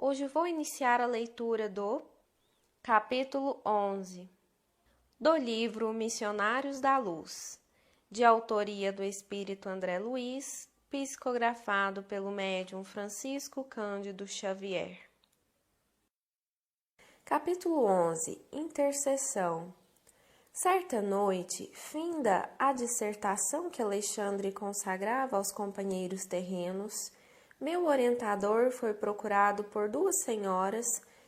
Hoje vou iniciar a leitura do capítulo 11 do livro Missionários da Luz, de autoria do espírito André Luiz, psicografado pelo médium Francisco Cândido Xavier. Capítulo 11 Intercessão. Certa noite, finda a dissertação que Alexandre consagrava aos companheiros terrenos, meu orientador foi procurado por duas senhoras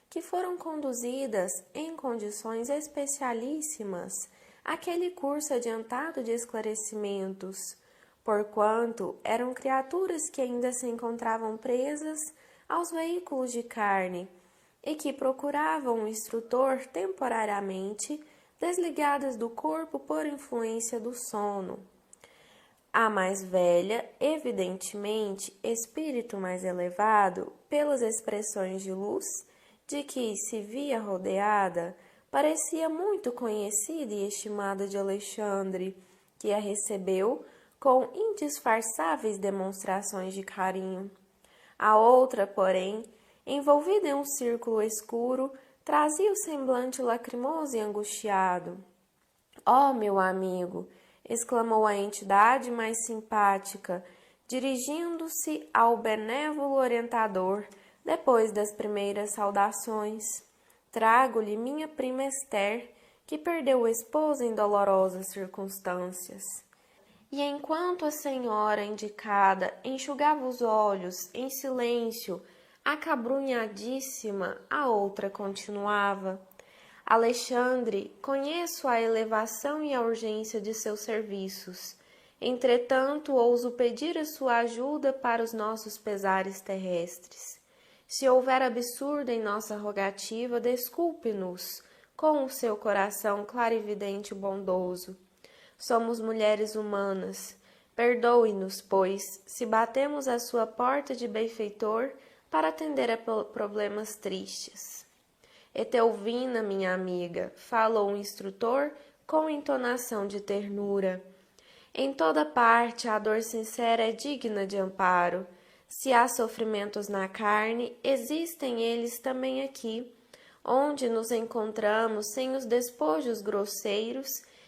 que foram conduzidas em condições especialíssimas àquele curso adiantado de esclarecimentos, porquanto eram criaturas que ainda se encontravam presas aos veículos de carne e que procuravam um instrutor temporariamente desligadas do corpo por influência do sono. A mais velha, evidentemente, espírito mais elevado, pelas expressões de luz de que se via rodeada, parecia muito conhecida e estimada de Alexandre, que a recebeu com indisfarçáveis demonstrações de carinho. A outra, porém, envolvida em um círculo escuro, trazia o semblante lacrimoso e angustiado. "Ó, meu amigo!", exclamou a entidade mais simpática, dirigindo-se ao benévolo orientador, depois das primeiras saudações. "Trago-lhe minha prima Esther, que perdeu o esposo em dolorosas circunstâncias." E enquanto a senhora indicada enxugava os olhos em silêncio, acabrunhadíssima, a outra continuava: "Alexandre, conheço a elevação e a urgência de seus serviços. Entretanto, ouso pedir a sua ajuda para os nossos pesares terrestres. Se houver absurdo em nossa rogativa, desculpe-nos com o seu coração clarividente e bondoso. Somos mulheres humanas. Perdoe-nos, pois, se batemos à sua porta de benfeitor para atender a problemas tristes." "Etelvina, minha amiga", falou o instrutor com entonação de ternura, "em toda parte a dor sincera é digna de amparo. Se há sofrimentos na carne, existem eles também aqui, onde nos encontramos sem os despojos grosseiros,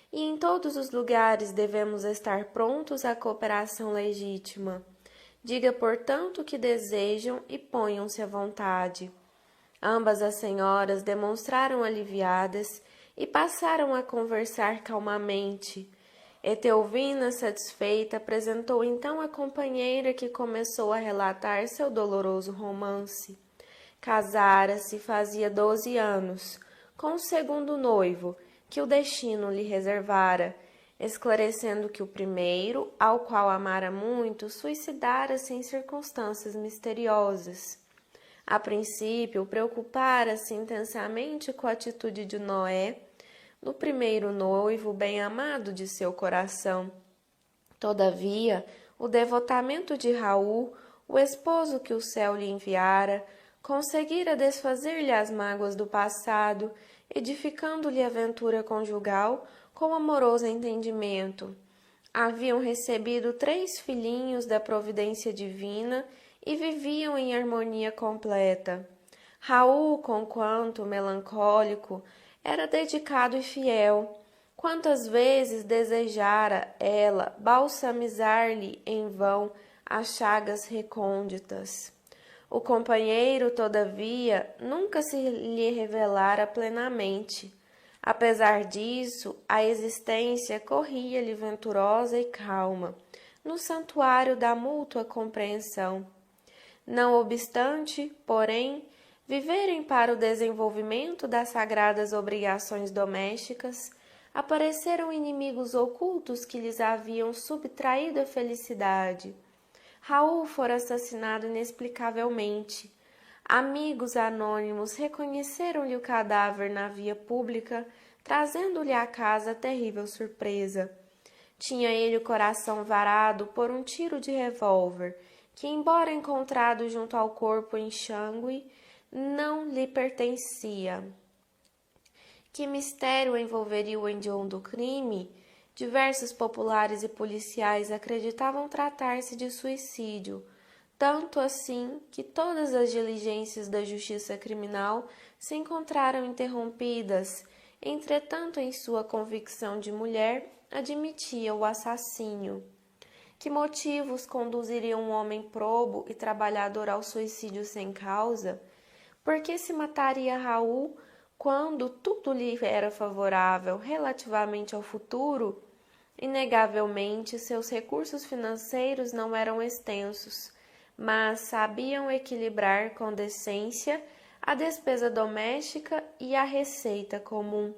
e em todos os lugares devemos estar prontos à cooperação legítima. Diga, portanto, o que desejam e ponham-se à vontade." Ambas as senhoras demonstraram aliviadas e passaram a conversar calmamente. Etelvina, satisfeita, apresentou então a companheira, que começou a relatar seu doloroso romance. Casara-se fazia 12 anos, com o segundo noivo, que o destino lhe reservara, esclarecendo que o primeiro, ao qual amara muito, suicidara-se em circunstâncias misteriosas. A princípio, preocupara-se intensamente com a atitude de Noé, no primeiro noivo bem-amado de seu coração. Todavia, o devotamento de Raul, o esposo que o céu lhe enviara, conseguira desfazer-lhe as mágoas do passado, edificando-lhe a ventura conjugal com amoroso entendimento. Haviam recebido 3 filhinhos da providência divina e viviam em harmonia completa. Raul, conquanto melancólico, era dedicado e fiel. Quantas vezes desejara ela balsamizar-lhe em vão as chagas recônditas. O companheiro, todavia, nunca se lhe revelara plenamente. Apesar disso, a existência corria-lhe venturosa e calma, no santuário da mútua compreensão. Não obstante, porém, viverem para o desenvolvimento das sagradas obrigações domésticas, apareceram inimigos ocultos que lhes haviam subtraído a felicidade. Raul fora assassinado inexplicavelmente. Amigos anônimos reconheceram-lhe o cadáver na via pública, trazendo-lhe à casa a terrível surpresa. Tinha ele o coração varado por um tiro de revólver, que, embora encontrado junto ao corpo exangue, não lhe pertencia. Que mistério envolveria o hediondo crime? Diversos populares e policiais acreditavam tratar-se de suicídio. tanto assim que todas as diligências da justiça criminal se encontraram interrompidas. Entretanto, em sua convicção de mulher, admitia o assassínio. Que motivos conduziriam um homem probo e trabalhador ao suicídio sem causa? Por que se mataria Raul quando tudo lhe era favorável relativamente ao futuro? Inegavelmente, seus recursos financeiros não eram extensos, mas sabiam equilibrar com decência a despesa doméstica e a receita comum.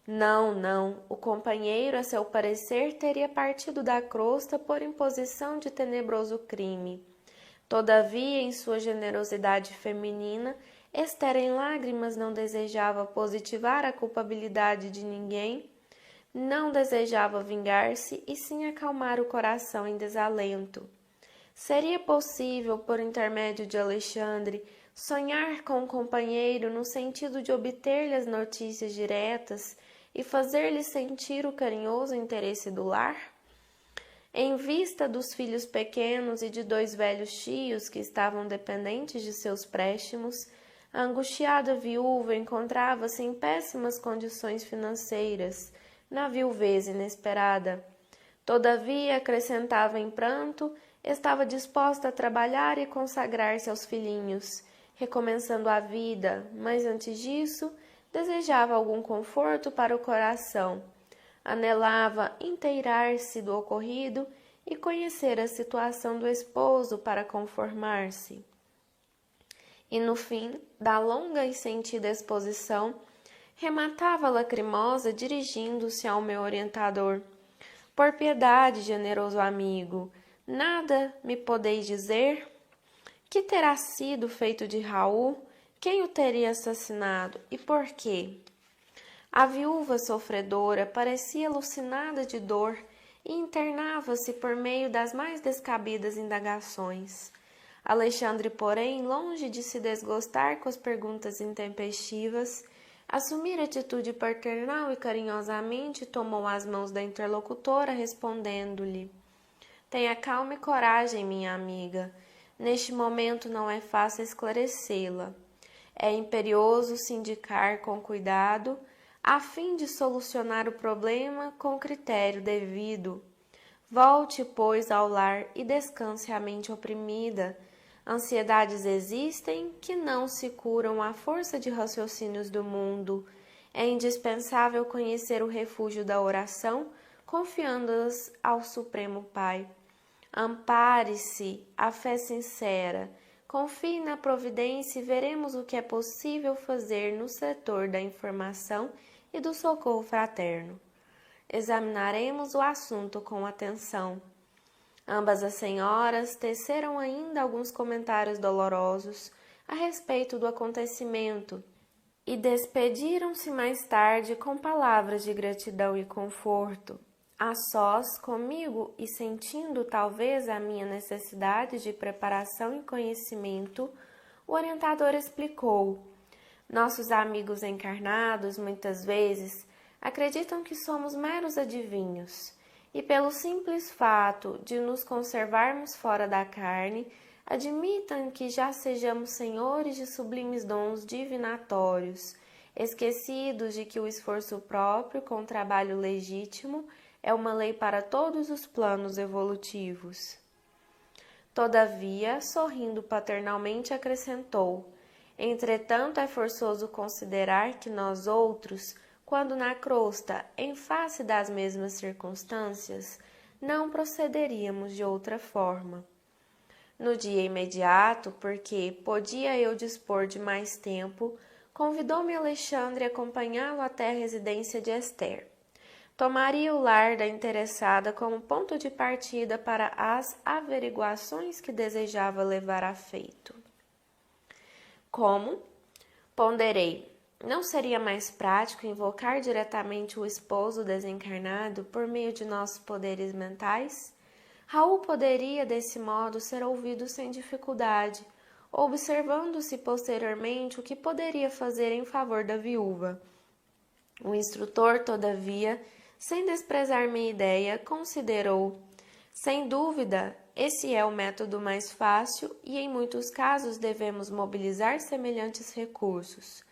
Não, o companheiro, a seu parecer, teria partido da crosta por imposição de tenebroso crime. Todavia, em sua generosidade feminina, Esther em lágrimas não desejava positivar a culpabilidade de ninguém, não desejava vingar-se e sim acalmar o coração em desalento. Seria possível, por intermédio de Alexandre, sonhar com o companheiro no sentido de obter-lhe as notícias diretas e fazer-lhe sentir o carinhoso interesse do lar? Em vista dos filhos pequenos e de 2 velhos tios que estavam dependentes de seus préstimos, a angustiada viúva encontrava-se em péssimas condições financeiras, na viuvez inesperada. Todavia, acrescentava em pranto, estava disposta a trabalhar e consagrar-se aos filhinhos, recomeçando a vida, mas antes disso, desejava algum conforto para o coração. Anelava inteirar-se do ocorrido e conhecer a situação do esposo para conformar-se. E no fim da longa e sentida exposição, rematava lacrimosa dirigindo-se ao meu orientador. Por piedade, generoso amigo, nada me podeis dizer? Que terá sido feito de Raul? Quem o teria assassinado e por quê? A viúva sofredora parecia alucinada de dor e internava-se por meio das mais descabidas indagações. Alexandre, porém, longe de se desgostar com as perguntas intempestivas, assumir atitude paternal e carinhosamente tomou as mãos da interlocutora, respondendo-lhe: Tenha calma e coragem, minha amiga. Neste momento não é fácil esclarecê-la. É imperioso se indicar com cuidado, a fim de solucionar o problema com critério devido. Volte, pois, ao lar e descanse a mente oprimida. Ansiedades existem que não se curam à força de raciocínios do mundo. É indispensável conhecer o refúgio da oração, confiando-as ao Supremo Pai. Ampare-se a fé sincera. Confie na providência e veremos o que é possível fazer no setor da informação e do socorro fraterno. Examinaremos o assunto com atenção. Ambas as senhoras teceram ainda alguns comentários dolorosos a respeito do acontecimento e despediram-se mais tarde com palavras de gratidão e conforto. A sós comigo e sentindo talvez a minha necessidade de preparação e conhecimento, o orientador explicou: nossos amigos encarnados, muitas vezes, acreditam que somos meros adivinhos, e pelo simples fato de nos conservarmos fora da carne, admitam que já sejamos senhores de sublimes dons divinatórios, esquecidos de que o esforço próprio com trabalho legítimo é uma lei para todos os planos evolutivos. Todavia, sorrindo paternalmente, acrescentou: entretanto, é forçoso considerar que nós outros, quando na crosta, em face das mesmas circunstâncias, não procederíamos de outra forma. No dia imediato, porque podia eu dispor de mais tempo, convidou-me Alexandre a acompanhá-lo até a residência de Esther. Tomaria o lar da interessada como ponto de partida para as averiguações que desejava levar a feito. Como? Ponderei. Não seria mais prático invocar diretamente o esposo desencarnado por meio de nossos poderes mentais? Raul poderia, desse modo, ser ouvido sem dificuldade, observando-se posteriormente o que poderia fazer em favor da viúva. O instrutor, todavia, sem desprezar minha ideia, considerou: sem dúvida, esse é o método mais fácil e, em muitos casos, devemos mobilizar semelhantes recursos.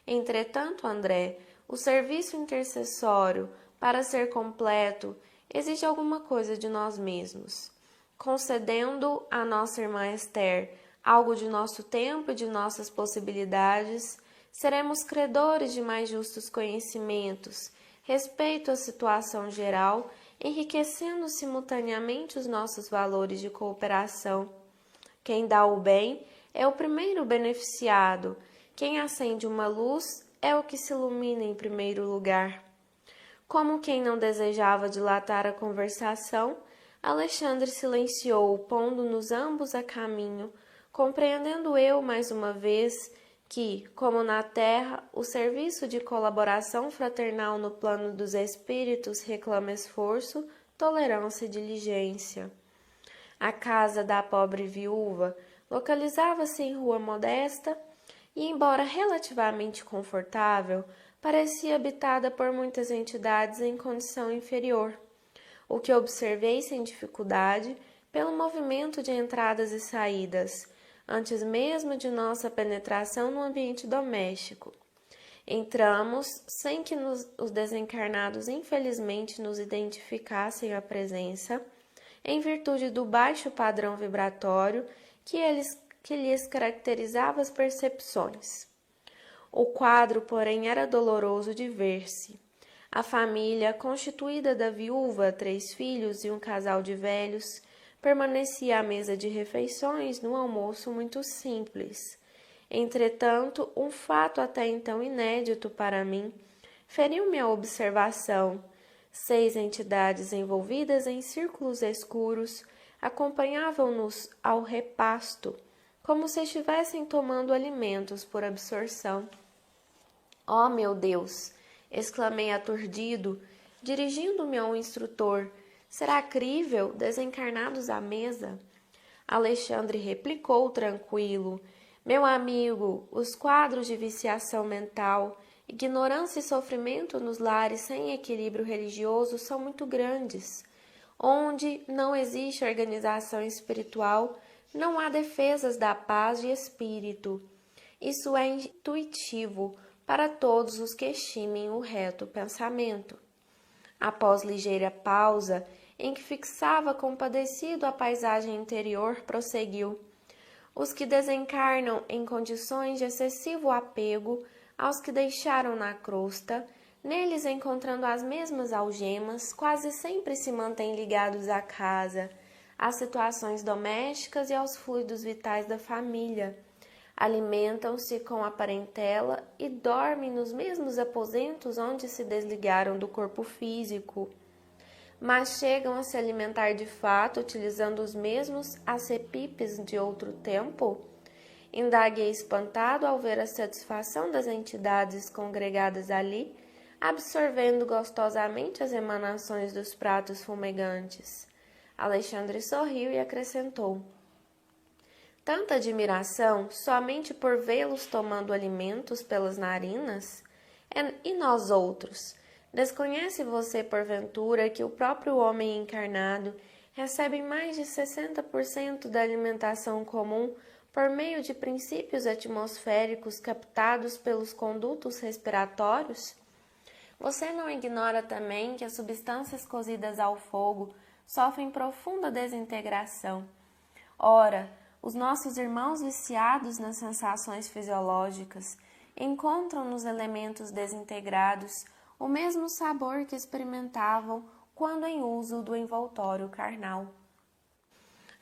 Entretanto, André, o serviço intercessório, para ser completo, exige alguma coisa de nós mesmos. Concedendo à nossa irmã Esther algo de nosso tempo e de nossas possibilidades, seremos credores de mais justos conhecimentos, respeito à situação geral, enriquecendo simultaneamente os nossos valores de cooperação. Quem dá o bem é o primeiro beneficiado, quem acende uma luz é o que se ilumina em primeiro lugar. Como quem não desejava dilatar a conversação, Alexandre silenciou, pondo-nos ambos a caminho, compreendendo eu mais uma vez que, como na terra, o serviço de colaboração fraternal no plano dos espíritos reclama esforço, tolerância e diligência. A casa da pobre viúva localizava-se em rua modesta e, embora relativamente confortável, parecia habitada por muitas entidades em condição inferior, o que observei sem dificuldade pelo movimento de entradas e saídas, antes mesmo de nossa penetração no ambiente doméstico. Entramos sem que os desencarnados infelizmente nos identificassem a presença, em virtude do baixo padrão vibratório que lhes caracterizava as percepções. O quadro, porém, era doloroso de ver-se. A família, constituída da viúva, 3 filhos e um casal de velhos, permanecia à mesa de refeições num almoço muito simples. Entretanto, um fato até então inédito para mim feriu-me a observação. 6 entidades envolvidas em círculos escuros acompanhavam-nos ao repasto, como se estivessem tomando alimentos por absorção. Oh, meu Deus! Exclamei aturdido, dirigindo-me ao instrutor. Será crível desencarnados à mesa? Alexandre replicou tranquilo. Meu amigo, os quadros de viciação mental, ignorância e sofrimento nos lares sem equilíbrio religioso são muito grandes. Onde não existe organização espiritual, não há defesas da paz de espírito. Isso é intuitivo para todos os que estimem o reto pensamento. Após ligeira pausa, em que fixava compadecido a paisagem interior, prosseguiu. Os que desencarnam em condições de excessivo apego aos que deixaram na crosta, neles encontrando as mesmas algemas, quase sempre se mantêm ligados à casa, às situações domésticas e aos fluidos vitais da família. Alimentam-se com a parentela e dormem nos mesmos aposentos onde se desligaram do corpo físico. Mas chegam a se alimentar de fato utilizando os mesmos acepipes de outro tempo? Indaguei espantado ao ver a satisfação das entidades congregadas ali, absorvendo gostosamente as emanações dos pratos fumegantes. Alexandre sorriu e acrescentou: tanta admiração somente por vê-los tomando alimentos pelas narinas? E nós outros? Desconhece você, porventura, que o próprio homem encarnado recebe mais de 60% da alimentação comum por meio de princípios atmosféricos captados pelos condutos respiratórios? Você não ignora também que as substâncias cozidas ao fogo sofrem profunda desintegração. Ora, os nossos irmãos viciados nas sensações fisiológicas encontram nos elementos desintegrados o mesmo sabor que experimentavam quando em uso do envoltório carnal.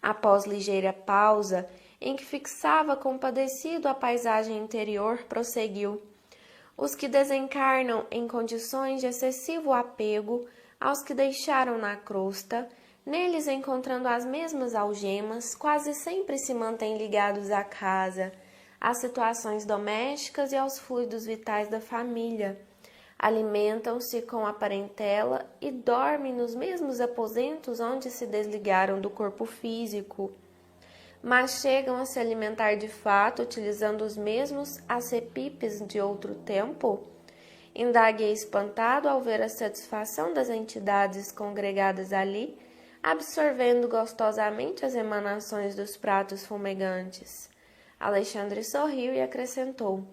Após ligeira pausa, em que fixava compadecido a paisagem interior, prosseguiu: os que desencarnam em condições de excessivo apego aos que deixaram na crosta, neles encontrando as mesmas algemas, quase sempre se mantêm ligados à casa, às situações domésticas e aos fluidos vitais da família. Alimentam-se com a parentela e dormem nos mesmos aposentos onde se desligaram do corpo físico. Mas chegam a se alimentar de fato utilizando os mesmos acepipes de outro tempo? Indaguei espantado ao ver a satisfação das entidades congregadas ali, absorvendo gostosamente as emanações dos pratos fumegantes. Alexandre sorriu e acrescentou: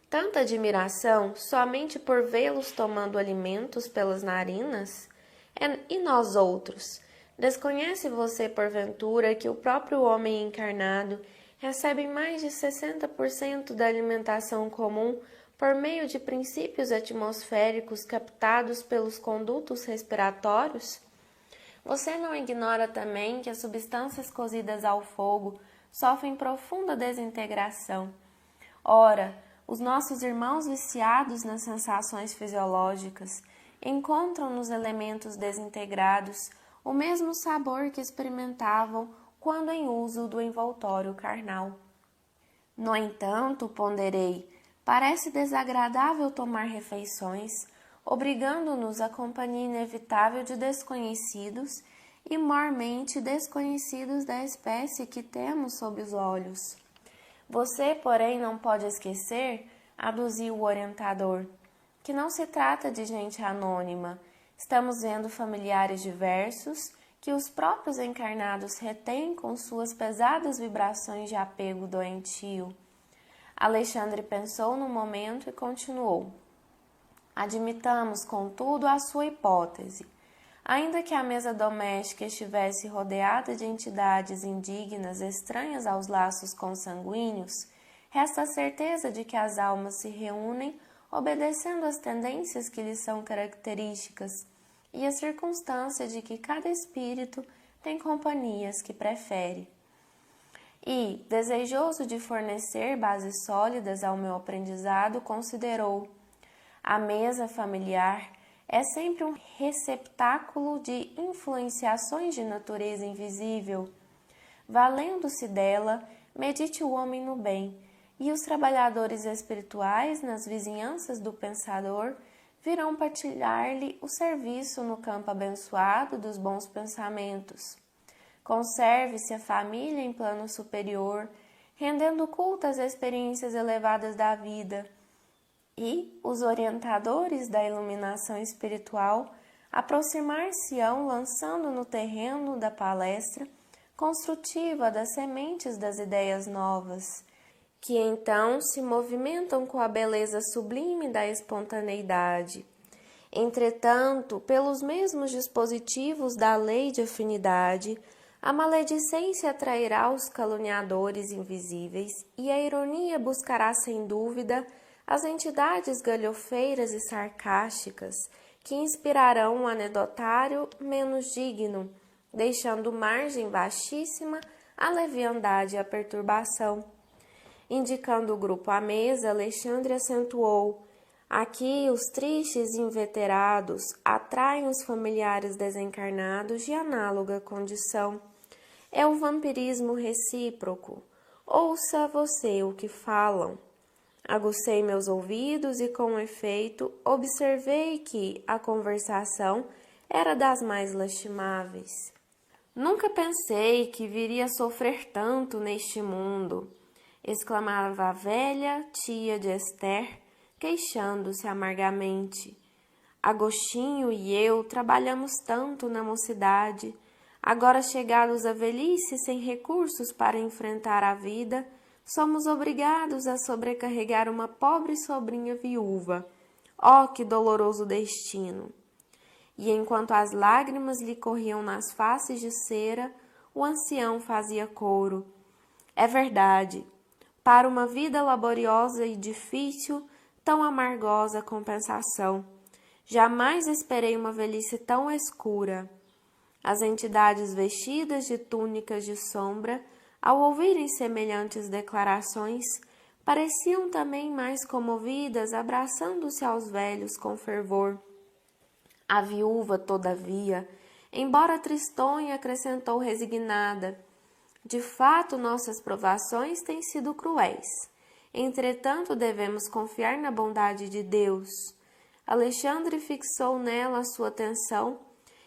tanta admiração somente por vê-los tomando alimentos pelas narinas? E nós outros? Desconhece você, porventura, que o próprio homem encarnado recebe mais de 60% da alimentação comum por meio de princípios atmosféricos captados pelos condutos respiratórios? Você não ignora também que as substâncias cozidas ao fogo sofrem profunda desintegração. Ora, os nossos irmãos viciados nas sensações fisiológicas encontram nos elementos desintegrados o mesmo sabor que experimentavam quando em uso do envoltório carnal. No entanto, ponderei, parece desagradável tomar refeições, obrigando-nos à companhia inevitável de desconhecidos e mormente desconhecidos da espécie que temos sob os olhos. Você, porém, não pode esquecer, aduziu o orientador, que não se trata de gente anônima. Estamos vendo familiares diversos que os próprios encarnados retêm com suas pesadas vibrações de apego doentio. Alexandre pensou num momento e continuou. Admitamos, contudo, a sua hipótese. Ainda que a mesa doméstica estivesse rodeada de entidades indignas estranhas aos laços consanguíneos, resta a certeza de que as almas se reúnem obedecendo às tendências que lhes são características e a circunstância de que cada espírito tem companhias que prefere. E, desejoso de fornecer bases sólidas ao meu aprendizado, considerou: a mesa familiar é sempre um receptáculo de influenciações de natureza invisível. Valendo-se dela, medite o homem no bem, e os trabalhadores espirituais nas vizinhanças do pensador virão partilhar-lhe o serviço no campo abençoado dos bons pensamentos. Conserve-se a família em plano superior, rendendo culto às experiências elevadas da vida, e os orientadores da iluminação espiritual aproximar-se-ão lançando no terreno da palestra construtiva das sementes das ideias novas, que então se movimentam com a beleza sublime da espontaneidade. Entretanto, pelos mesmos dispositivos da lei de afinidade, a maledicência atrairá os caluniadores invisíveis e a ironia buscará sem dúvida as entidades galhofeiras e sarcásticas que inspirarão um anedotário menos digno, deixando margem vastíssima à leviandade e à perturbação. Indicando o grupo à mesa, Alexandre acentuou: aqui os tristes e inveterados atraem os familiares desencarnados de análoga condição. É o vampirismo recíproco. Ouça você o que falam. Agucei meus ouvidos e, com efeito, observei que a conversação era das mais lastimáveis. Nunca pensei que viria a sofrer tanto neste mundo, exclamava a velha tia de Esther, queixando-se amargamente. Agostinho e eu trabalhamos tanto na mocidade, agora chegados à velhice sem recursos para enfrentar a vida, somos obrigados a sobrecarregar uma pobre sobrinha viúva. Oh, que doloroso destino! E enquanto as lágrimas lhe corriam nas faces de cera, o ancião fazia coro. É verdade, para uma vida laboriosa e difícil, tão amargosa compensação. Jamais esperei uma velhice tão escura. As entidades vestidas de túnicas de sombra, ao ouvirem semelhantes declarações, pareciam também mais comovidas, abraçando-se aos velhos com fervor. A viúva, todavia, embora tristonha, acrescentou resignada: de fato, nossas provações têm sido cruéis. Entretanto, devemos confiar na bondade de Deus. Alexandre fixou nela a sua atenção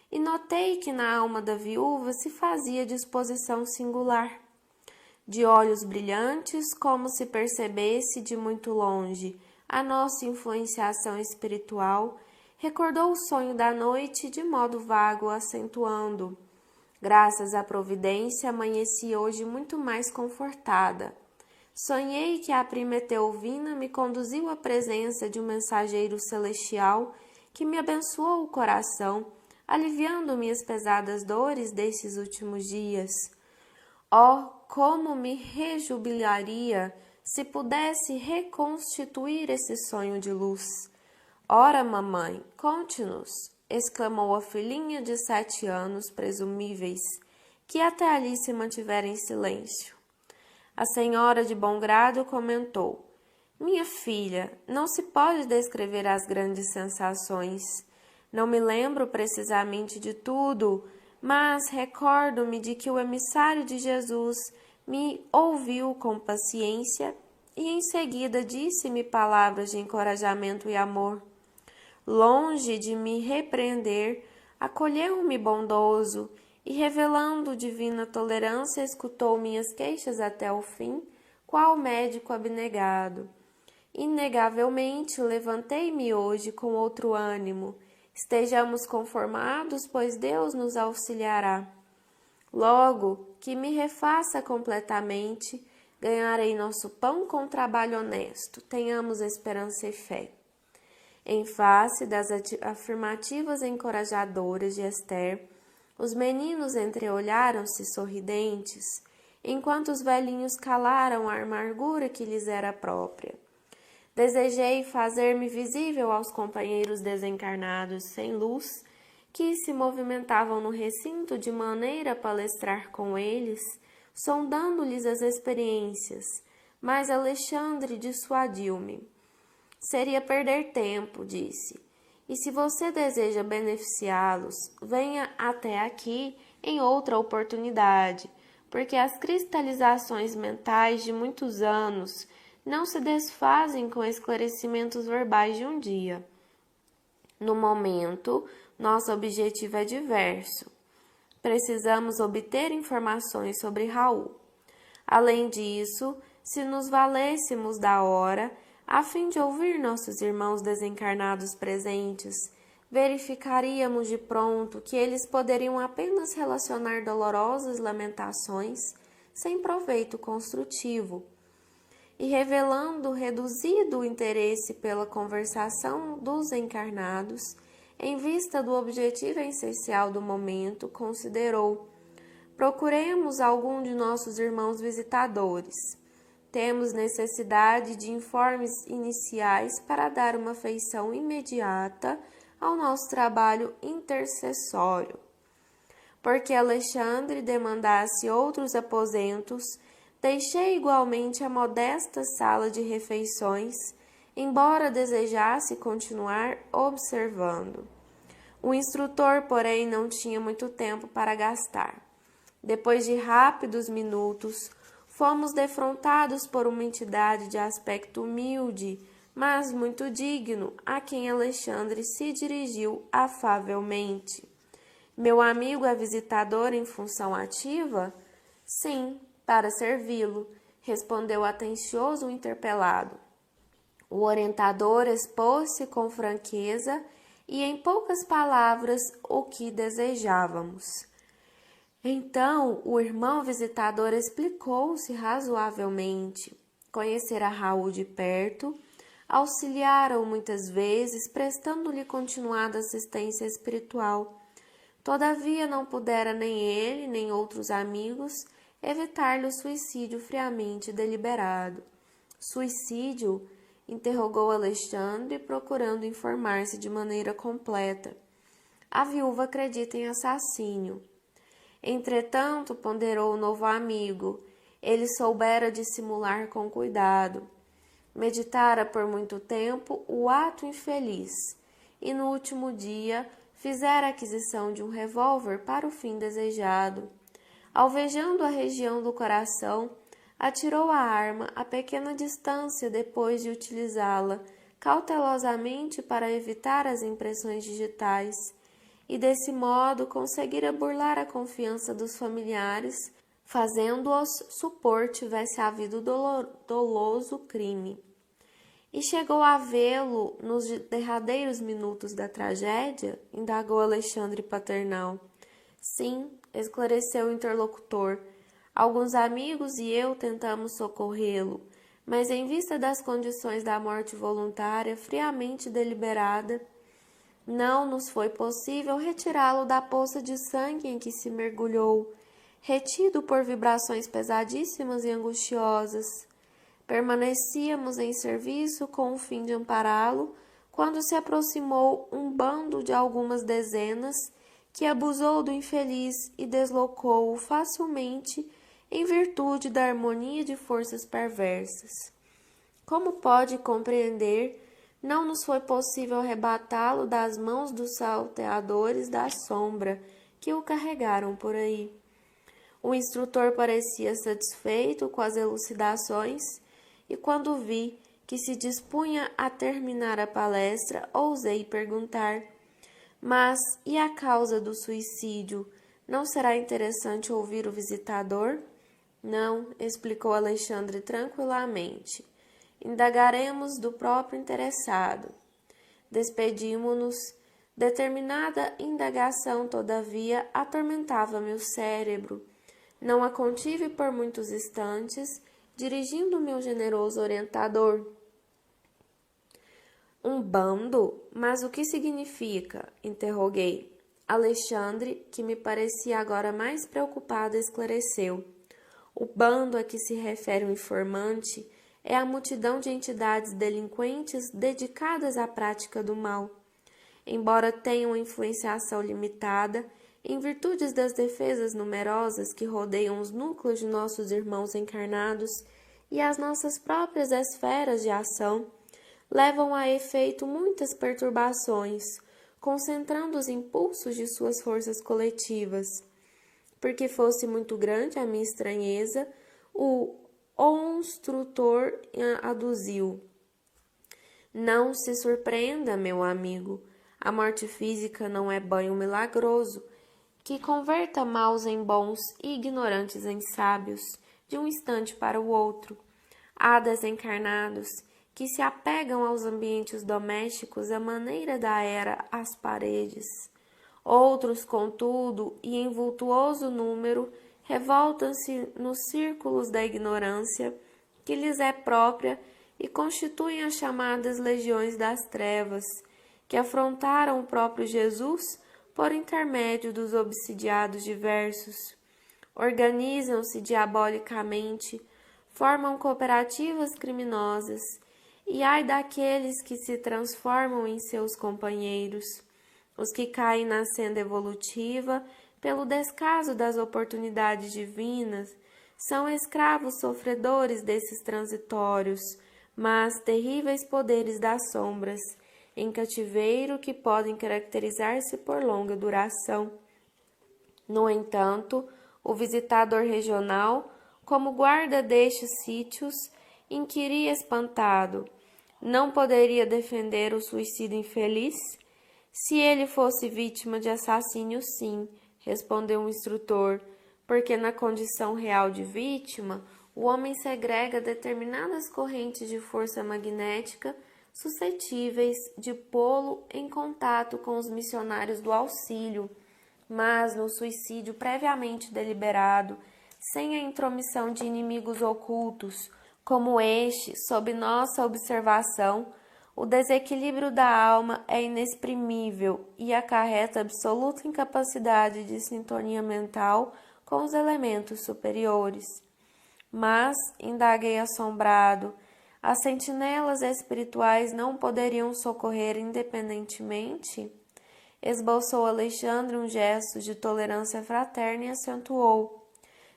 e notei que na alma da viúva se fazia disposição singular. De olhos brilhantes, como se percebesse de muito longe a nossa influenciação espiritual, Recordou o sonho da noite de modo vago, acentuando. Graças à providência, amanheci hoje muito mais confortada. Sonhei que a prima Etelvina me conduziu à presença de um mensageiro celestial que me abençoou o coração, aliviando minhas pesadas dores desses últimos dias. Oh, como me rejubilaria se pudesse reconstituir esse sonho de luz! Ora, mamãe, conte-nos, exclamou a filhinha de 7 anos presumíveis, que até ali se mantivera em silêncio. A senhora de bom grado comentou: minha filha, não se pode descrever as grandes sensações. Não me lembro precisamente de tudo, mas recordo-me de que o emissário de Jesus me ouviu com paciência e em seguida disse-me palavras de encorajamento e amor. Longe de me repreender, acolheu-me bondoso e, revelando divina tolerância, escutou minhas queixas até o fim, qual médico abnegado. Inegavelmente, levantei-me hoje com outro ânimo. Estejamos conformados, pois Deus nos auxiliará. Logo que me refaça completamente, ganharei nosso pão com trabalho honesto. Tenhamos esperança e fé. Em face das afirmativas encorajadoras de Esther, os meninos entreolharam-se sorridentes, enquanto os velhinhos calaram a amargura que lhes era própria. Desejei fazer-me visível aos companheiros desencarnados sem luz, que se movimentavam no recinto de maneira a palestrar com eles, sondando-lhes as experiências, mas Alexandre dissuadiu-me. Seria perder tempo, disse. E se você deseja beneficiá-los, venha até aqui em outra oportunidade, porque as cristalizações mentais de muitos anos não se desfazem com esclarecimentos verbais de um dia. No momento, nosso objetivo é diverso. Precisamos obter informações sobre Raul. Além disso, se nos valêssemos da hora, a fim de ouvir nossos irmãos desencarnados presentes, verificaríamos de pronto que eles poderiam apenas relacionar dolorosas lamentações sem proveito construtivo, e revelando reduzido interesse pela conversação dos encarnados, em vista do objetivo essencial do momento, considerou: procuremos algum de nossos irmãos visitadores. Temos necessidade de informes iniciais para dar uma feição imediata ao nosso trabalho intercessório. Porque Alexandre demandasse outros aposentos, deixei igualmente a modesta sala de refeições, embora desejasse continuar observando. O instrutor, porém, não tinha muito tempo para gastar. Depois de rápidos minutos, fomos defrontados por uma entidade de aspecto humilde, mas muito digno, a quem Alexandre se dirigiu afavelmente. Meu amigo é visitador em função ativa? Sim, para servi-lo, respondeu atencioso o interpelado. O orientador expôs-se com franqueza e em poucas palavras o que desejávamos. Então, o irmão visitador explicou-se razoavelmente. Conhecera Raul de perto, auxiliara-o muitas vezes, prestando-lhe continuada assistência espiritual. Todavia, não pudera nem ele, nem outros amigos evitar-lhe o suicídio friamente deliberado. Suicídio? Interrogou Alexandre, procurando informar-se de maneira completa. A viúva acredita em assassínio. Entretanto, ponderou o novo amigo, ele soubera dissimular com cuidado. Meditara por muito tempo o ato infeliz e no último dia fizera aquisição de um revólver para o fim desejado. Alvejando a região do coração, atirou a arma a pequena distância depois de utilizá-la cautelosamente para evitar as impressões digitais, e desse modo conseguira burlar a confiança dos familiares, fazendo-os supor tivesse havido doloso crime. E chegou a vê-lo nos derradeiros minutos da tragédia? Indagou Alexandre paternal. Sim, esclareceu o interlocutor. Alguns amigos e eu tentamos socorrê-lo, mas em vista das condições da morte voluntária friamente deliberada, não nos foi possível retirá-lo da poça de sangue em que se mergulhou, retido por vibrações pesadíssimas e angustiosas. Permanecíamos em serviço com o fim de ampará-lo, quando se aproximou um bando de algumas dezenas, que abusou do infeliz e deslocou-o facilmente em virtude da harmonia de forças perversas. Como pode compreender, não nos foi possível arrebatá-lo das mãos dos salteadores da sombra que o carregaram por aí. O instrutor parecia satisfeito com as elucidações e, quando vi que se dispunha a terminar a palestra, ousei perguntar: mas e a causa do suicídio? Não será interessante ouvir o visitador? Não, explicou Alexandre tranquilamente. Indagaremos do próprio interessado. Despedimo-nos. Determinada indagação, todavia, atormentava-me o cérebro. Não a contive por muitos instantes, dirigindo-me ao generoso orientador. Um bando? Mas o que significa? Interroguei. Alexandre, que me parecia agora mais preocupado, esclareceu. O bando a que se refere o informante é a multidão de entidades delinquentes dedicadas à prática do mal. Embora tenham influenciação limitada, em virtude das defesas numerosas que rodeiam os núcleos de nossos irmãos encarnados e as nossas próprias esferas de ação, levam a efeito muitas perturbações, concentrando os impulsos de suas forças coletivas. Porque fosse muito grande a minha estranheza, o instrutor aduziu. Não se surpreenda, meu amigo. A morte física não é banho milagroso, que converta maus em bons e ignorantes em sábios, de um instante para o outro. Há desencarnados que se apegam aos ambientes domésticos à maneira da era às paredes. Outros, contudo, e em vultuoso número, revoltam-se nos círculos da ignorância que lhes é própria e constituem as chamadas legiões das trevas, que afrontaram o próprio Jesus por intermédio dos obsidiados diversos. Organizam-se diabolicamente, formam cooperativas criminosas, e ai daqueles que se transformam em seus companheiros. Os que caem na senda evolutiva, pelo descaso das oportunidades divinas, são escravos sofredores desses transitórios, mas terríveis poderes das sombras, em cativeiro que podem caracterizar-se por longa duração. No entanto, o visitador regional, como guarda destes sítios, inquiria espantado: não poderia defender o suicídio infeliz? Se ele fosse vítima de assassínio, sim, respondeu o instrutor, porque na condição real de vítima, o homem segrega determinadas correntes de força magnética suscetíveis de pô-lo em contato com os missionários do auxílio, mas no suicídio previamente deliberado, sem a intromissão de inimigos ocultos, como este, sob nossa observação, o desequilíbrio da alma é inexprimível e acarreta absoluta incapacidade de sintonia mental com os elementos superiores. Mas, indaguei assombrado, as sentinelas espirituais não poderiam socorrer independentemente? Esboçou Alexandre um gesto de tolerância fraterna e acentuou: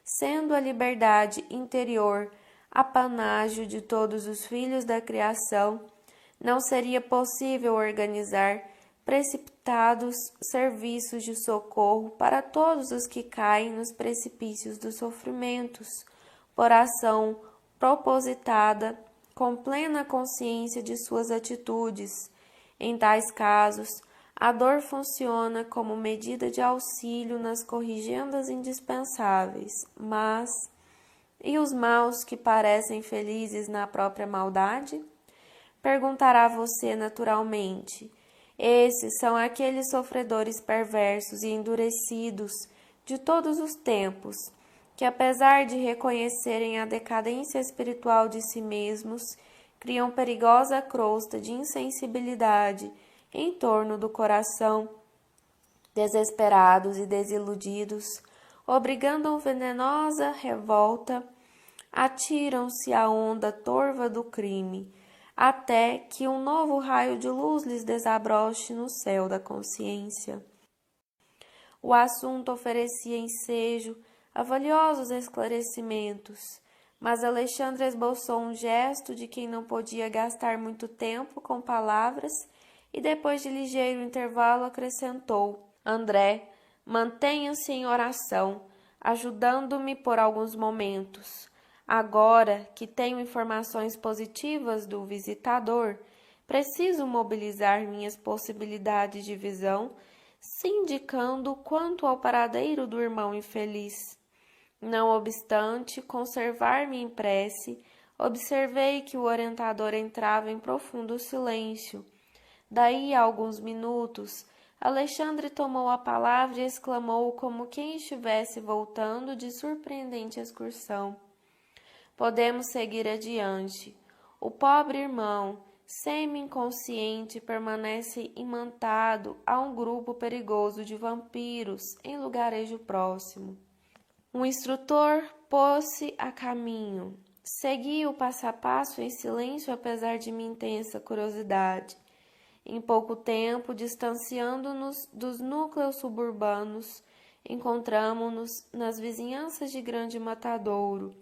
sendo a liberdade interior apanágio de todos os filhos da criação, não seria possível organizar precipitados serviços de socorro para todos os que caem nos precipícios dos sofrimentos, por ação propositada, com plena consciência de suas atitudes. Em tais casos, a dor funciona como medida de auxílio nas corrigendas indispensáveis, mas e os maus que parecem felizes na própria maldade? Perguntará você naturalmente. Esses são aqueles sofredores perversos e endurecidos de todos os tempos, que apesar de reconhecerem a decadência espiritual de si mesmos, criam perigosa crosta de insensibilidade em torno do coração, desesperados e desiludidos, obrigando venenosa revolta, atiram-se à onda torva do crime, até que um novo raio de luz lhes desabroche no céu da consciência. O assunto oferecia ensejo a valiosos esclarecimentos, mas Alexandre esboçou um gesto de quem não podia gastar muito tempo com palavras e depois de ligeiro intervalo acrescentou: André, mantenha-se em oração, ajudando-me por alguns momentos. Agora que tenho informações positivas do visitador, preciso mobilizar minhas possibilidades de visão, se indicando quanto ao paradeiro do irmão infeliz. Não obstante conservar-me em prece, observei que o orientador entrava em profundo silêncio. Daí a alguns minutos, Alexandre tomou a palavra e exclamou como quem estivesse voltando de surpreendente excursão. Podemos seguir adiante. O pobre irmão, semi-inconsciente, permanece imantado a um grupo perigoso de vampiros em lugarejo próximo. O instrutor pôs-se a caminho. Segui o passo a passo em silêncio, apesar de minha intensa curiosidade. Em pouco tempo, distanciando-nos dos núcleos suburbanos, encontramo-nos nas vizinhanças de Grande Matadouro.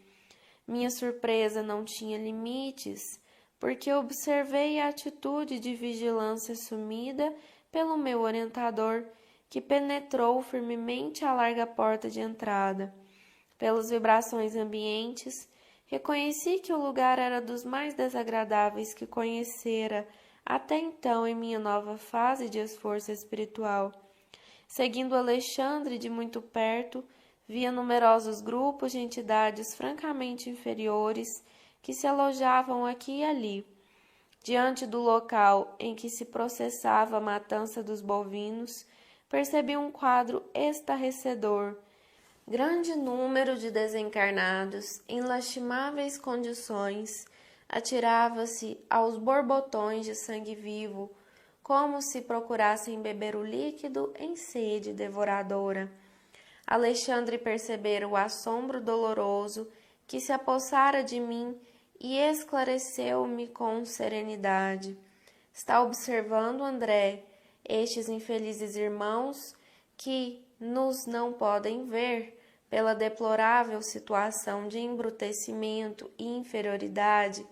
Minha surpresa não tinha limites, porque observei a atitude de vigilância assumida pelo meu orientador, que penetrou firmemente a larga porta de entrada. Pelas vibrações ambientes, reconheci que o lugar era dos mais desagradáveis que conhecera até então em minha nova fase de esforço espiritual. Seguindo Alexandre de muito perto, via numerosos grupos de entidades francamente inferiores que se alojavam aqui e ali. Diante do local em que se processava a matança dos bovinos, percebi um quadro estarrecedor. Grande número de desencarnados, em lastimáveis condições, atirava-se aos borbotões de sangue vivo, como se procurassem beber o líquido em sede devoradora. Alexandre percebera o assombro doloroso que se apossara de mim e esclareceu-me com serenidade. Está observando, André, estes infelizes irmãos que nos não podem ver pela deplorável situação de embrutecimento e inferioridade,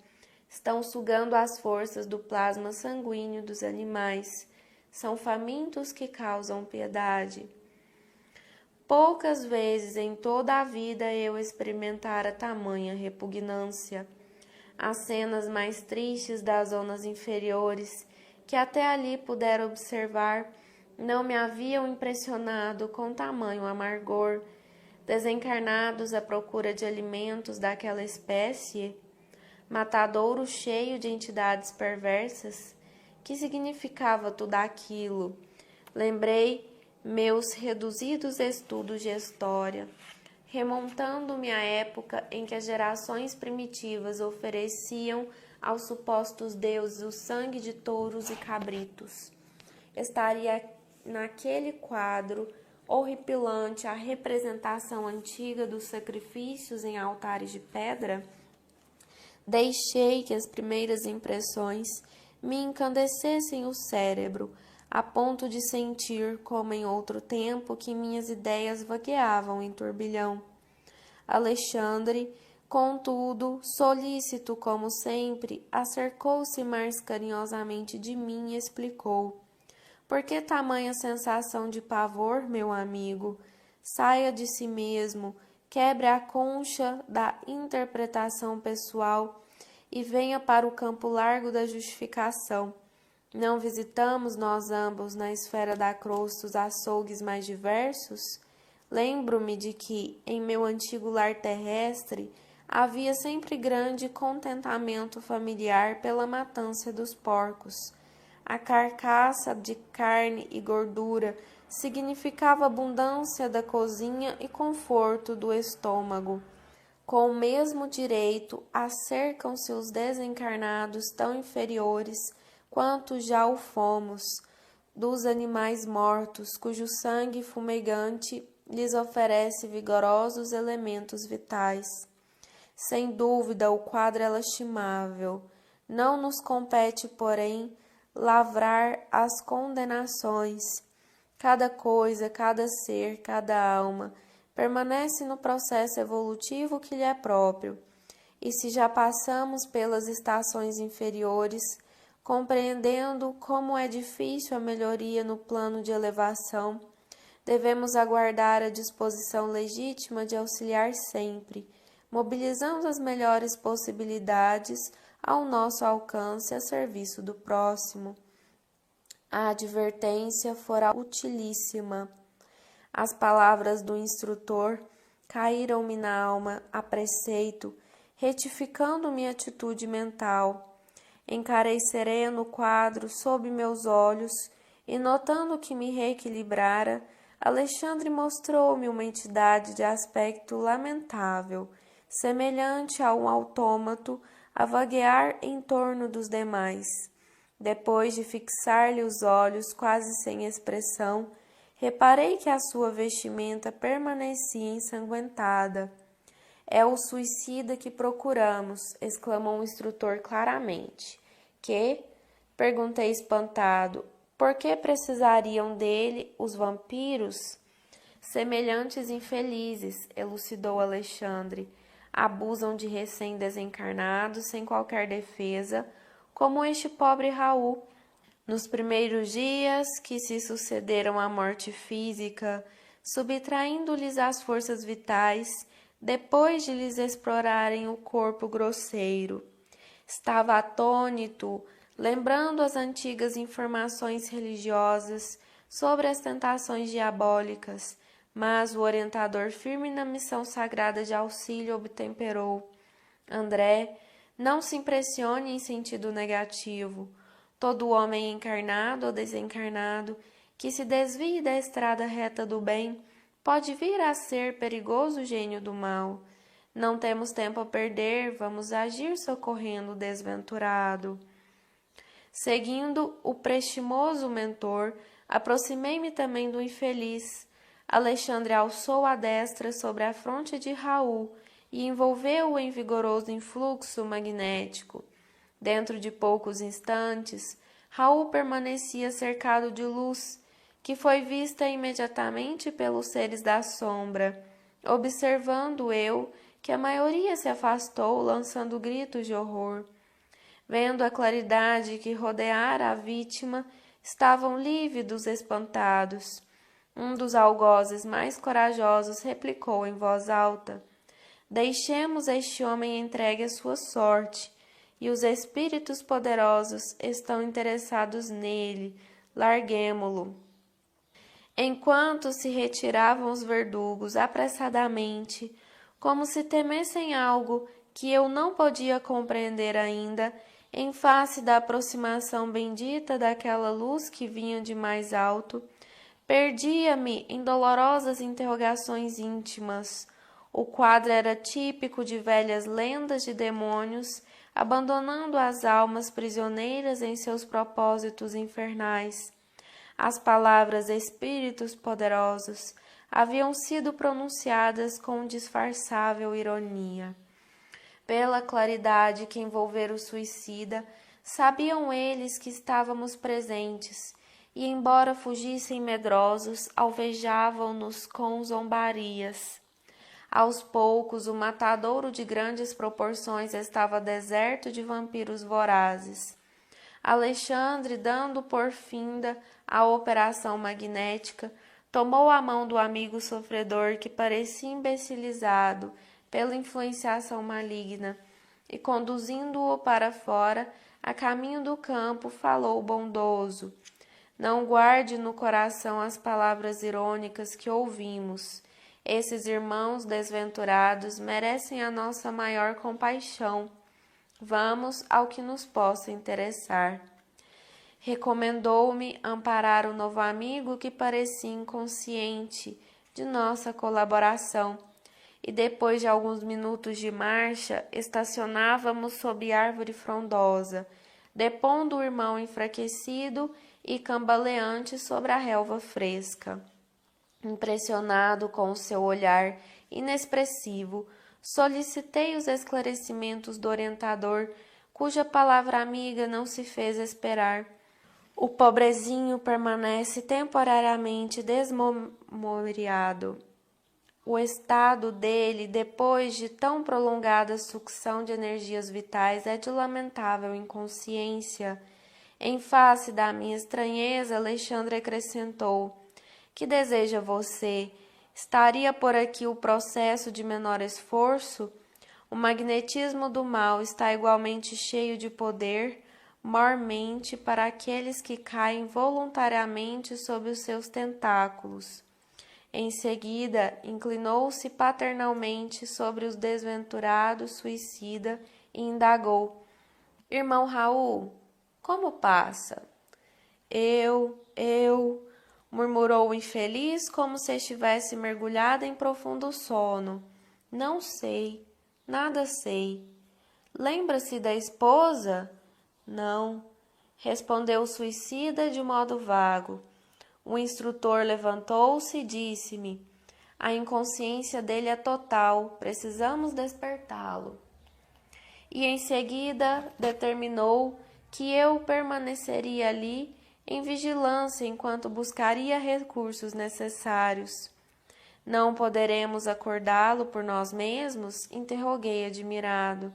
estão sugando as forças do plasma sanguíneo dos animais. São famintos que causam piedade. Poucas vezes em toda a vida eu experimentara tamanha repugnância. As cenas mais tristes das zonas inferiores, que até ali pudera observar, não me haviam impressionado com tamanho amargor. Desencarnados à procura de alimentos daquela espécie, matadouro cheio de entidades perversas, que significava tudo aquilo? Lembrei meus reduzidos estudos de história, remontando-me à época em que as gerações primitivas ofereciam aos supostos deuses o sangue de touros e cabritos. Estaria naquele quadro horripilante a representação antiga dos sacrifícios em altares de pedra? Deixei que as primeiras impressões me encandecessem o cérebro, a ponto de sentir, como em outro tempo, que minhas ideias vagueavam em turbilhão. Alexandre, contudo, solícito como sempre, acercou-se mais carinhosamente de mim e explicou: por que tamanha sensação de pavor, meu amigo? Saia de si mesmo, quebre a concha da interpretação pessoal e venha para o campo largo da justificação. Não visitamos nós ambos na esfera da crosta os açougues mais diversos? Lembro-me de que, em meu antigo lar terrestre, Havia sempre grande contentamento familiar pela matança dos porcos. A carcaça de carne e gordura significava abundância da cozinha e conforto do estômago. Com o mesmo direito, acercam-se os desencarnados tão inferiores quanto já o fomos, dos animais mortos, cujo sangue fumegante lhes oferece vigorosos elementos vitais. Sem dúvida, o quadro é lastimável. Não nos compete, porém, lavrar as condenações. Cada coisa, cada ser, cada alma permanece no processo evolutivo que lhe é próprio. E se já passamos pelas estações inferiores, compreendendo como é difícil a melhoria no plano de elevação, devemos aguardar a disposição legítima de auxiliar sempre, mobilizando as melhores possibilidades ao nosso alcance a serviço do próximo. A advertência fora utilíssima. As palavras do instrutor caíram-me na alma a preceito, retificando minha atitude mental. Encarei sereno o quadro sob meus olhos e, notando que me reequilibrara, Alexandre mostrou-me uma entidade de aspecto lamentável, semelhante a um autômato a vaguear em torno dos demais. Depois de fixar-lhe os olhos quase sem expressão, reparei que a sua vestimenta permanecia ensanguentada. É o suicida que procuramos, exclamou o instrutor claramente. Que? Perguntei espantado. Por que precisariam dele os vampiros? Semelhantes infelizes, elucidou Alexandre, abusam de recém-desencarnados sem qualquer defesa, como este pobre Raul. Nos primeiros dias que se sucederam à morte física, subtraindo-lhes as forças vitais, depois de lhes explorarem o corpo grosseiro. Estava atônito, lembrando as antigas informações religiosas sobre as tentações diabólicas, mas o orientador firme na missão sagrada de auxílio obtemperou. André, não se impressione em sentido negativo. Todo homem encarnado ou desencarnado que se desvie da estrada reta do bem pode vir a ser perigoso gênio do mal. Não temos tempo a perder, vamos agir socorrendo o desventurado. Seguindo o prestimoso mentor, aproximei-me também do infeliz. Alexandre alçou a destra sobre a fronte de Raul e envolveu-o em vigoroso influxo magnético. Dentro de poucos instantes, Raul permanecia cercado de luz, que foi vista imediatamente pelos seres da sombra, observando eu que a maioria se afastou, lançando gritos de horror. Vendo a claridade que rodeara a vítima, estavam lívidos, espantados. Um dos algozes mais corajosos replicou em voz alta: Deixemos este homem entregue à sua sorte, e os espíritos poderosos estão interessados nele, larguemo-lo. Enquanto se retiravam os verdugos apressadamente, como se temessem algo que eu não podia compreender ainda, em face da aproximação bendita daquela luz que vinha de mais alto, perdia-me em dolorosas interrogações íntimas. O quadro era típico de velhas lendas de demônios, abandonando as almas prisioneiras em seus propósitos infernais. As palavras espíritos poderosos haviam sido pronunciadas com disfarçável ironia. Pela claridade que envolvera o suicida, sabiam eles que estávamos presentes, e, embora fugissem medrosos, alvejavam-nos com zombarias. Aos poucos, o matadouro de grandes proporções estava deserto de vampiros vorazes. Alexandre, dando por finda à operação magnética, tomou a mão do amigo sofredor que parecia imbecilizado pela influenciação maligna e, conduzindo-o para fora, a caminho do campo, falou bondoso: Não guarde no coração as palavras irônicas que ouvimos. Esses irmãos desventurados merecem a nossa maior compaixão. Vamos ao que nos possa interessar. Recomendou-me amparar o novo amigo que parecia inconsciente de nossa colaboração, e depois de alguns minutos de marcha, estacionávamos sob árvore frondosa, depondo o irmão enfraquecido e cambaleante sobre a relva fresca. Impressionado com o seu olhar inexpressivo, solicitei os esclarecimentos do orientador, cuja palavra amiga não se fez esperar. O pobrezinho permanece temporariamente desmemoriado. O estado dele, depois de tão prolongada sucção de energias vitais, é de lamentável inconsciência. Em face da minha estranheza, Alexandre acrescentou: que deseja você? Estaria por aqui o processo de menor esforço? O magnetismo do mal está igualmente cheio de poder, mormente para aqueles que caem voluntariamente sob os seus tentáculos. Em seguida, inclinou-se paternalmente sobre os desventurados suicida e indagou: Irmão Raul, como passa? Eu, murmurou o infeliz como se estivesse mergulhado em profundo sono. Não sei, nada sei. Lembra-se da esposa? Não, respondeu o suicida de modo vago. O instrutor levantou-se e disse-me: a inconsciência dele é total, precisamos despertá-lo. E em seguida determinou que eu permaneceria ali em vigilância enquanto buscaria recursos necessários. Não poderemos acordá-lo por nós mesmos? Interroguei admirado.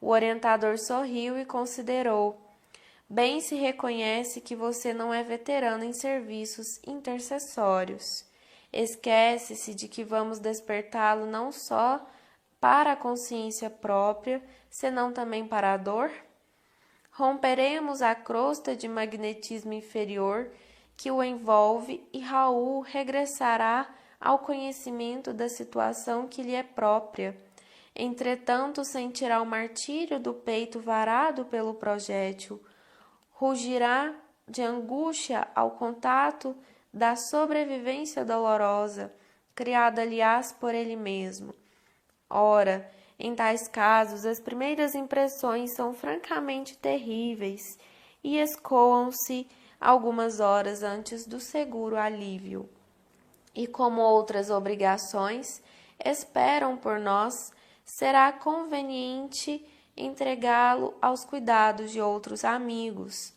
O orientador sorriu e considerou. Bem se reconhece que você não é veterano em serviços intercessórios. Esquece-se de que vamos despertá-lo não só para a consciência própria, senão também para a dor? Romperemos a crosta de magnetismo inferior que o envolve e Raul regressará ao conhecimento da situação que lhe é própria. Entretanto, sentirá o martírio do peito varado pelo projétil. Rugirá de angústia ao contato da sobrevivência dolorosa, criada, aliás, por ele mesmo. Ora, em tais casos, as primeiras impressões são francamente terríveis e escoam-se algumas horas antes do seguro alívio. E como outras obrigações esperam por nós, será conveniente entregá-lo aos cuidados de outros amigos.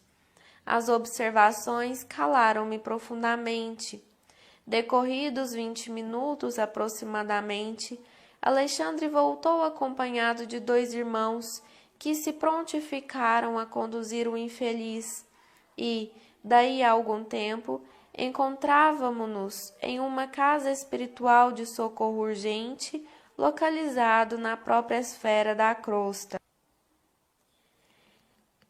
As observações calaram-me profundamente. Decorridos 20 minutos aproximadamente, Alexandre voltou acompanhado de 2 irmãos que se prontificaram a conduzir o infeliz e, daí a algum tempo, encontrávamo-nos em uma casa espiritual de socorro urgente, localizado na própria esfera da crosta.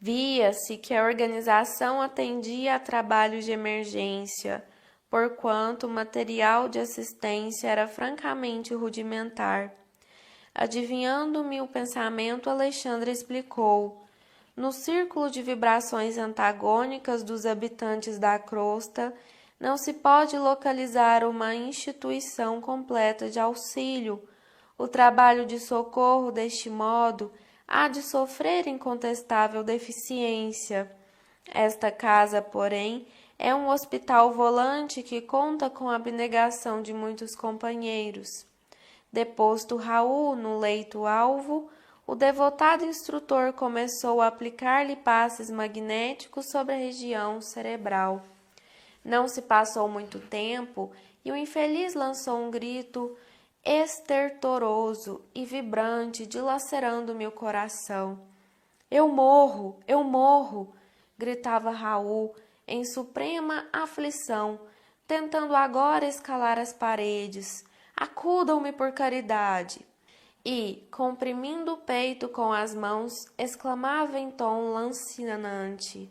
Via-se que a organização atendia a trabalhos de emergência, porquanto o material de assistência era francamente rudimentar. Adivinhando-me o pensamento, Alexandre explicou. No círculo de vibrações antagônicas dos habitantes da crosta, não se pode localizar uma instituição completa de auxílio. O trabalho de socorro, deste modo, há de sofrer incontestável deficiência. Esta casa, porém, é um hospital volante que conta com a abnegação de muitos companheiros. Deposto Raul no leito-alvo, o devotado instrutor começou a aplicar-lhe passes magnéticos sobre a região cerebral. Não se passou muito tempo e o infeliz lançou um grito estertoroso e vibrante, dilacerando meu coração. Eu morro! Gritava Raul, em suprema aflição, tentando agora escalar as paredes. Acudam-me por caridade! E, comprimindo o peito com as mãos, exclamava em tom lancinante: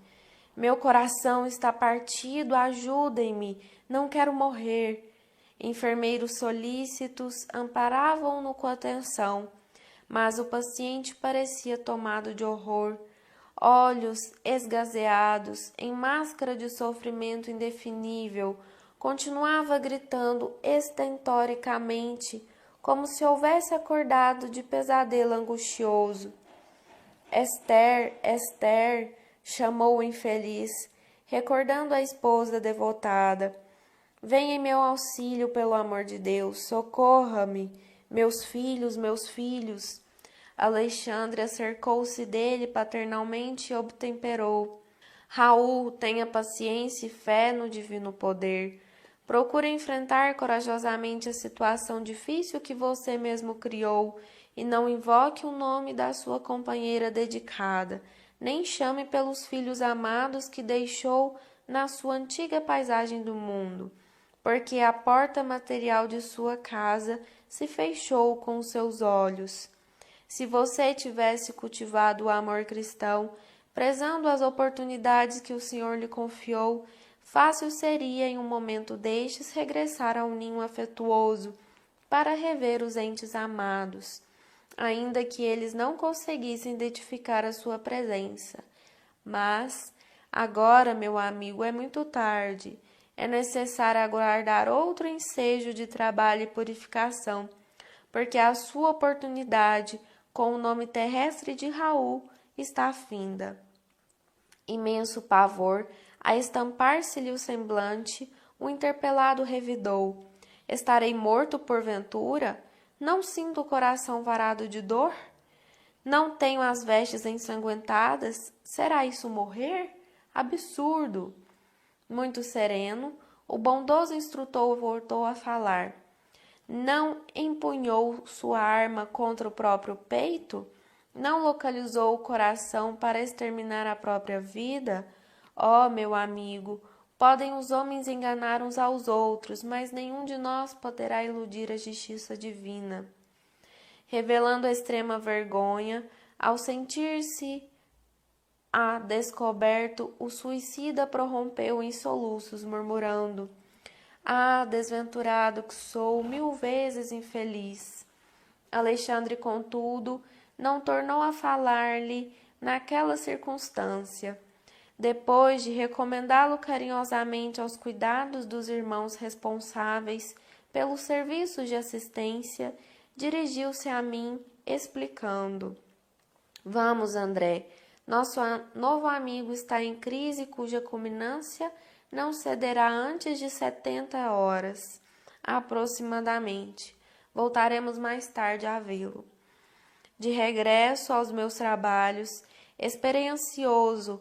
meu coração está partido, ajudem-me, não quero morrer. Enfermeiros solícitos amparavam-no com atenção, mas o paciente parecia tomado de horror. Olhos esgazeados, em máscara de sofrimento indefinível, continuava gritando estentoricamente, como se houvesse acordado de pesadelo angustioso. Esther, Esther, chamou o infeliz, recordando a esposa devotada. Venha em meu auxílio, pelo amor de Deus, socorra-me, meus filhos, meus filhos. Alexandre acercou-se dele paternalmente e obtemperou. Raul, tenha paciência e fé no divino poder. Procure enfrentar corajosamente a situação difícil que você mesmo criou e não invoque o nome da sua companheira dedicada, nem chame pelos filhos amados que deixou na sua antiga paisagem do mundo, porque a porta material de sua casa se fechou com os seus olhos. Se você tivesse cultivado o amor cristão, prezando as oportunidades que o Senhor lhe confiou, fácil seria em um momento destes regressar ao ninho afetuoso para rever os entes amados, ainda que eles não conseguissem identificar a sua presença. Mas agora, meu amigo, é muito tarde. É necessário aguardar outro ensejo de trabalho e purificação, porque a sua oportunidade, com o nome terrestre de Raul, está finda. Imenso pavor, a estampar-se-lhe o semblante, o interpelado revidou. Estarei morto porventura? Não sinto o coração varado de dor? Não tenho as vestes ensanguentadas? Será isso morrer? Absurdo! Muito sereno, o bondoso instrutor voltou a falar. Não empunhou sua arma contra o próprio peito? Não localizou o coração para exterminar a própria vida? Oh, meu amigo, podem os homens enganar uns aos outros, mas nenhum de nós poderá iludir a justiça divina. Revelando a extrema vergonha, ao sentir-se descoberto, o suicida prorrompeu em soluços, murmurando: Ah, desventurado que sou, 1000 vezes infeliz. Alexandre, contudo, não tornou a falar-lhe naquela circunstância. Depois de recomendá-lo carinhosamente aos cuidados dos irmãos responsáveis pelos serviços de assistência, dirigiu-se a mim, explicando: Vamos, André, nosso novo amigo está em crise cuja culminância não cederá antes de 70 horas, aproximadamente. Voltaremos mais tarde a vê-lo. De regresso aos meus trabalhos, esperei ansioso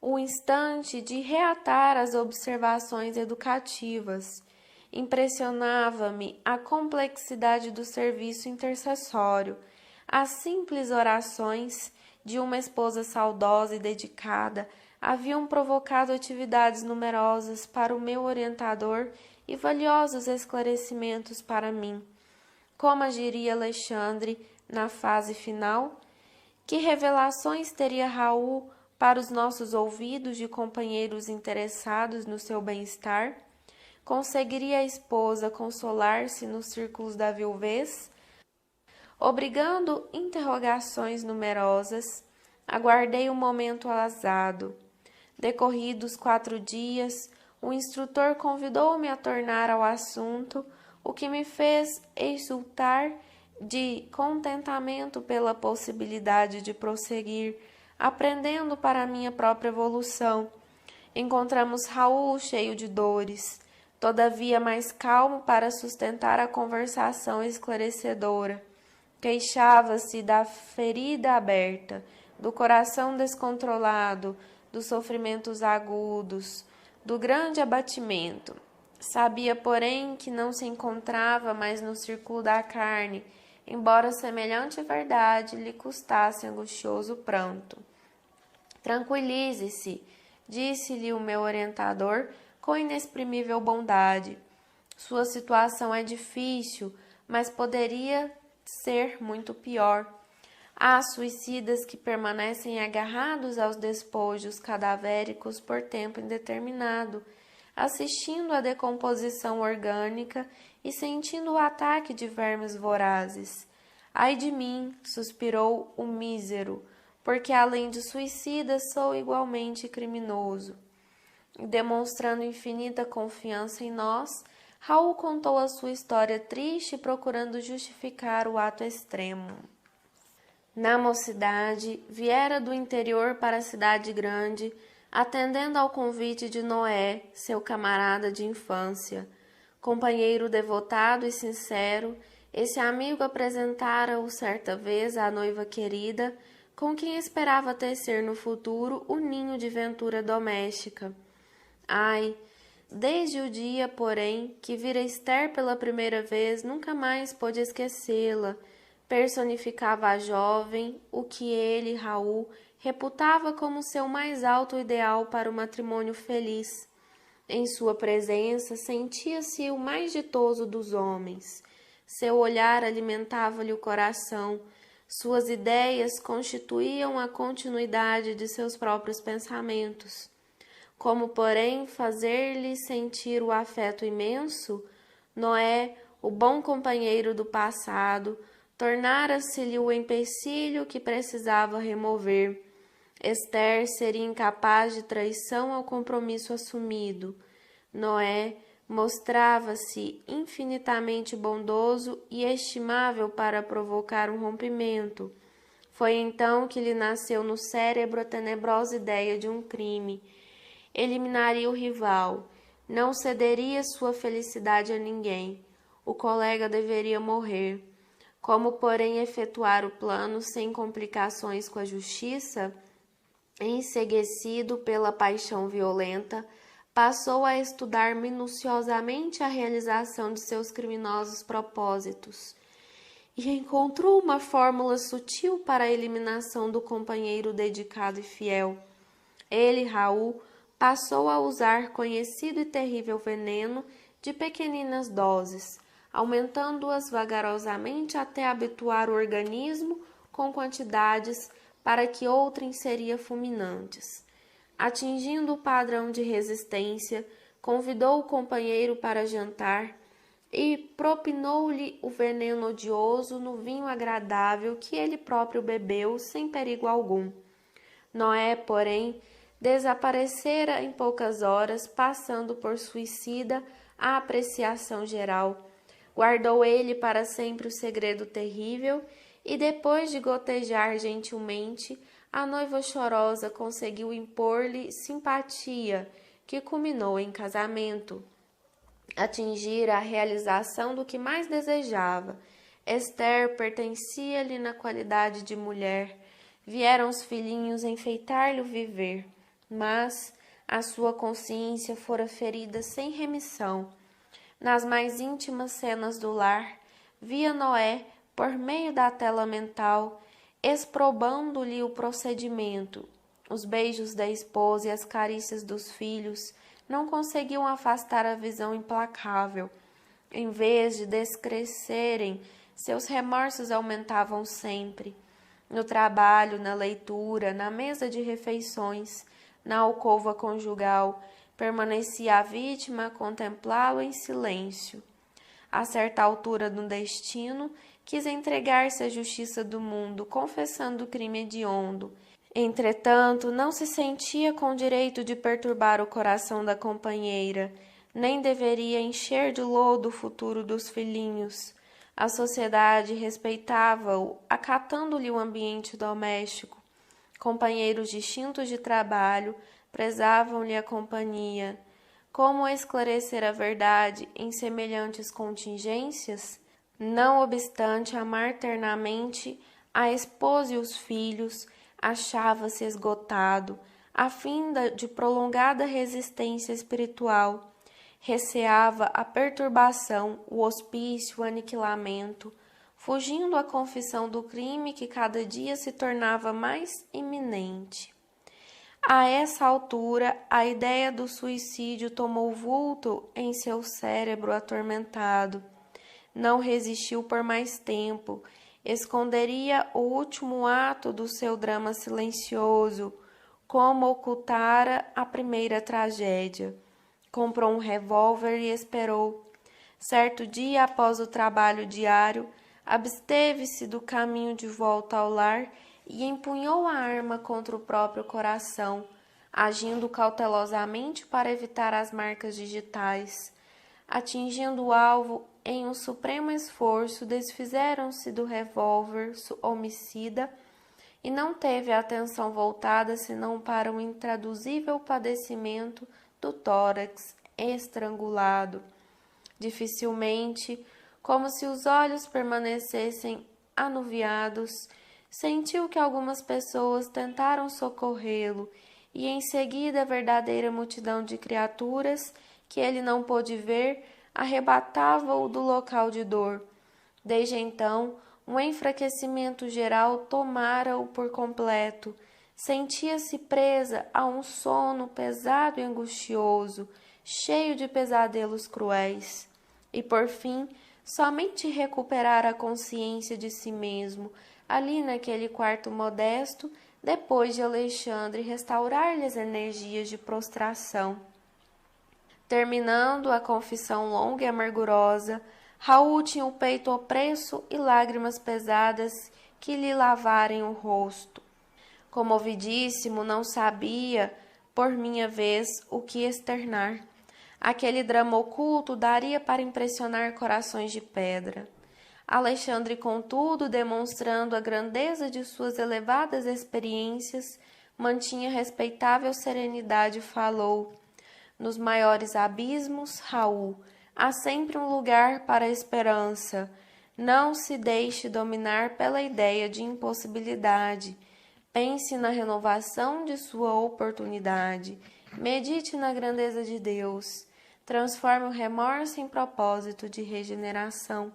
o instante de reatar as observações educativas. Impressionava-me a complexidade do serviço intercessório, as simples orações de uma esposa saudosa e dedicada haviam provocado atividades numerosas para o meu orientador e valiosos esclarecimentos para mim. Como agiria Alexandre na fase final? Que revelações teria Raul para os nossos ouvidos de companheiros interessados no seu bem-estar? Conseguiria a esposa consolar-se nos círculos da viuvez? Obrigando interrogações numerosas, aguardei um momento alazado. Decorridos 4 dias, o instrutor convidou-me a tornar ao assunto, o que me fez exultar de contentamento pela possibilidade de prosseguir, aprendendo para minha própria evolução. Encontramos Raul cheio de dores, todavia mais calmo para sustentar a conversação esclarecedora. Queixava-se da ferida aberta, do coração descontrolado, dos sofrimentos agudos, do grande abatimento. Sabia, porém, que não se encontrava mais no círculo da carne, embora semelhante verdade lhe custasse angustioso pranto. Tranquilize-se, disse-lhe o meu orientador com inexprimível bondade. Sua situação é difícil, mas poderia ser muito pior. Há suicidas que permanecem agarrados aos despojos cadavéricos por tempo indeterminado. assistindo à decomposição orgânica e sentindo o ataque de vermes vorazes. Ai de mim, suspirou o mísero, porque além de suicida sou igualmente criminoso. Demonstrando infinita confiança em nós, Raul contou a sua história triste, procurando justificar o ato extremo. Na mocidade, viera do interior para a cidade grande, atendendo ao convite de Noé, seu camarada de infância. Companheiro devotado e sincero, esse amigo apresentara-o certa vez à noiva querida, com quem esperava tecer no futuro o ninho de ventura doméstica. Ai, desde o dia, porém, que vira Esther pela primeira vez, nunca mais pôde esquecê-la. Personificava a jovem, o que ele, Raul, reputava como seu mais alto ideal para o matrimônio feliz. Em sua presença, sentia-se o mais ditoso dos homens. Seu olhar alimentava-lhe o coração. Suas ideias constituíam a continuidade de seus próprios pensamentos. Como, porém, fazer-lhe sentir o afeto imenso? Noé, o bom companheiro do passado, tornara-se-lhe o empecilho que precisava remover. Esther seria incapaz de traição ao compromisso assumido. Noé mostrava-se infinitamente bondoso e estimável para provocar um rompimento. Foi então que lhe nasceu no cérebro a tenebrosa ideia de um crime. Eliminaria o rival, não cederia sua felicidade a ninguém. O colega deveria morrer. Como, porém, efetuar o plano sem complicações com a justiça? Enceguecido pela paixão violenta, passou a estudar minuciosamente a realização de seus criminosos propósitos e encontrou uma fórmula sutil para a eliminação do companheiro dedicado e fiel. Ele, Raul, passou a usar conhecido e terrível veneno de pequeninas doses, aumentando-as vagarosamente até habituar o organismo com quantidades para que outrem seria fulminantes. Atingindo o padrão de resistência, convidou o companheiro para jantar e propinou-lhe o veneno odioso no vinho agradável que ele próprio bebeu sem perigo algum. Noé, porém, desaparecera em poucas horas, passando por suicida a apreciação geral. Guardou ele para sempre o segredo terrível e, depois de gotejar gentilmente, a noiva chorosa conseguiu impor-lhe simpatia, que culminou em casamento. Atingira a realização do que mais desejava. Esther pertencia-lhe na qualidade de mulher. Vieram os filhinhos enfeitar-lhe o viver, mas a sua consciência fora ferida sem remissão. Nas mais íntimas cenas do lar, via Noé, por meio da tela mental, exprobando-lhe o procedimento. Os beijos da esposa e as carícias dos filhos não conseguiam afastar a visão implacável. Em vez de descrescerem, seus remorsos aumentavam sempre. No trabalho, na leitura, na mesa de refeições, na alcova conjugal, permanecia a vítima a contemplá-lo em silêncio. A certa altura do destino, quis entregar-se à justiça do mundo, confessando o crime hediondo. Entretanto, não se sentia com direito de perturbar o coração da companheira, nem deveria encher de lodo o futuro dos filhinhos. A sociedade respeitava-o, acatando-lhe o ambiente doméstico. Companheiros distintos de trabalho prezavam-lhe a companhia. Como esclarecer a verdade em semelhantes contingências? Não obstante amar ternamente a esposa e os filhos, achava-se esgotado, a fim de prolongada resistência espiritual. Receava a perturbação, o hospício, o aniquilamento, fugindo à confissão do crime que cada dia se tornava mais iminente. A essa altura, a ideia do suicídio tomou vulto em seu cérebro atormentado. Não resistiu por mais tempo, esconderia o último ato do seu drama silencioso, como ocultara a primeira tragédia. Comprou um revólver e esperou. Certo dia, após o trabalho diário, absteve-se do caminho de volta ao lar e empunhou a arma contra o próprio coração, agindo cautelosamente para evitar as marcas digitais. Atingindo o alvo, em um supremo esforço, desfizeram-se do revólver homicida e não teve a atenção voltada senão para o intraduzível padecimento do tórax estrangulado. Dificilmente, como se os olhos permanecessem anuviados, sentiu que algumas pessoas tentaram socorrê-lo e em seguida a verdadeira multidão de criaturas que ele não pôde ver arrebatava-o do local de dor. Desde então, um enfraquecimento geral tomara-o por completo. Sentia-se presa a um sono pesado e angustioso, cheio de pesadelos cruéis. E, por fim, somente recuperara a consciência de si mesmo, ali naquele quarto modesto, depois de Alexandre restaurar-lhe as energias de prostração. Terminando a confissão longa e amargurosa, Raul tinha o peito opresso e lágrimas pesadas que lhe lavarem o rosto. Comovidíssimo, não sabia, por minha vez, o que externar. Aquele drama oculto daria para impressionar corações de pedra. Alexandre, contudo, demonstrando a grandeza de suas elevadas experiências, mantinha respeitável serenidade e falou: nos maiores abismos, Raul, há sempre um lugar para a esperança. Não se deixe dominar pela ideia de impossibilidade. Pense na renovação de sua oportunidade. Medite na grandeza de Deus. Transforme o remorso em propósito de regeneração.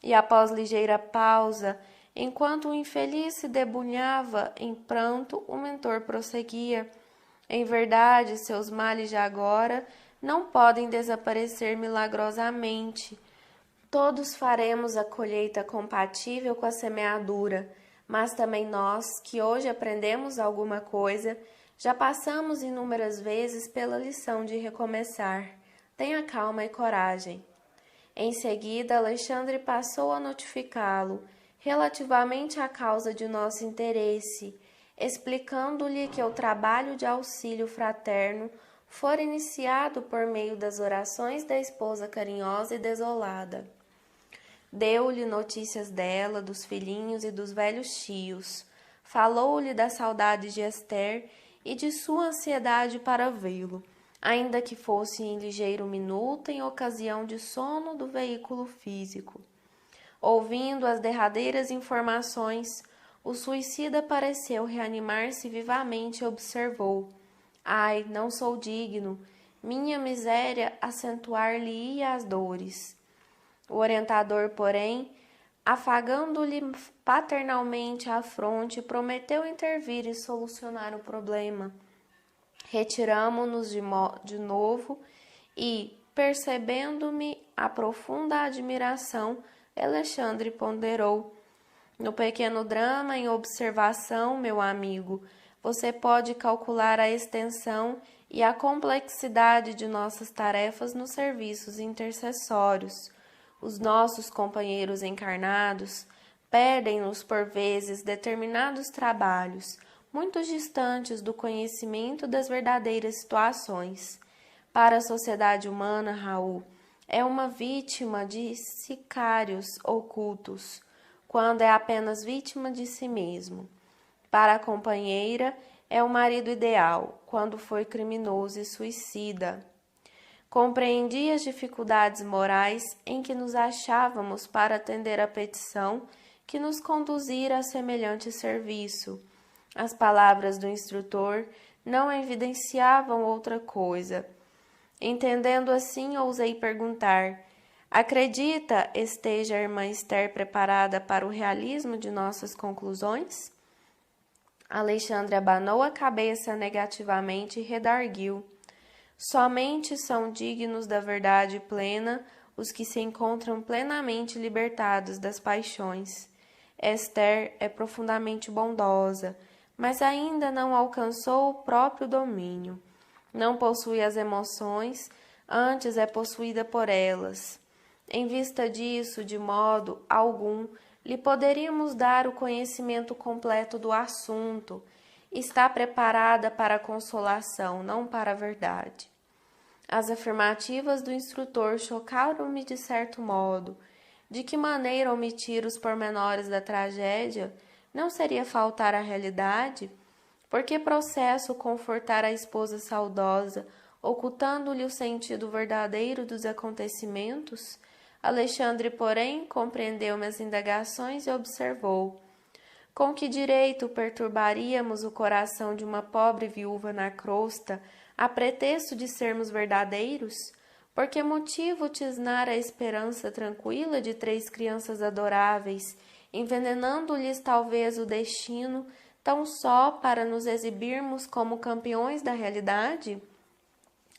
E após ligeira pausa, enquanto o infeliz se debulhava em pranto, o mentor prosseguia: em verdade, seus males de agora não podem desaparecer milagrosamente. Todos faremos a colheita compatível com a semeadura, mas também nós, que hoje aprendemos alguma coisa, já passamos inúmeras vezes pela lição de recomeçar. Tenha calma e coragem. Em seguida, Alexandre passou a notificá-lo relativamente à causa de nosso interesse, explicando-lhe que o trabalho de auxílio fraterno fora iniciado por meio das orações da esposa carinhosa e desolada. Deu-lhe notícias dela, dos filhinhos e dos velhos tios. Falou-lhe da saudade de Esther e de sua ansiedade para vê-lo, ainda que fosse em ligeiro minuto em ocasião de sono do veículo físico. Ouvindo as derradeiras informações, o suicida pareceu reanimar-se vivamente e observou: ai, não sou digno, minha miséria acentuar-lhe-ia as dores. O orientador, porém, afagando-lhe paternalmente a fronte, prometeu intervir e solucionar o problema. Retiramo-nos de novo e, percebendo-me a profunda admiração, Alexandre ponderou: no pequeno drama em observação, meu amigo, você pode calcular a extensão e a complexidade de nossas tarefas nos serviços intercessórios. Os nossos companheiros encarnados perdem-nos por vezes determinados trabalhos, muito distantes do conhecimento das verdadeiras situações. Para a sociedade humana, Raul, é uma vítima de sicários ocultos, quando é apenas vítima de si mesmo. Para a companheira, é o marido ideal, quando foi criminoso e suicida. Compreendi as dificuldades morais em que nos achávamos para atender a petição que nos conduzira a semelhante serviço. As palavras do instrutor não evidenciavam outra coisa. Entendendo assim, ousei perguntar: acredita esteja a irmã Esther preparada para o realismo de nossas conclusões? Alexandre abanou a cabeça negativamente e redarguiu: somente são dignos da verdade plena os que se encontram plenamente libertados das paixões. Esther é profundamente bondosa, mas ainda não alcançou o próprio domínio. Não possui as emoções, antes é possuída por elas. Em vista disso, de modo algum, lhe poderíamos dar o conhecimento completo do assunto. Está preparada para a consolação, não para a verdade. As afirmativas do instrutor chocaram-me de certo modo. De que maneira omitir os pormenores da tragédia? Não seria faltar à realidade? Por que processo confortar a esposa saudosa, ocultando-lhe o sentido verdadeiro dos acontecimentos? Alexandre, porém, compreendeu minhas indagações e observou: com que direito perturbaríamos o coração de uma pobre viúva na crosta, a pretexto de sermos verdadeiros? Por que motivo tisnar a esperança tranquila de 3 crianças adoráveis, envenenando-lhes talvez o destino, tão só para nos exibirmos como campeões da realidade?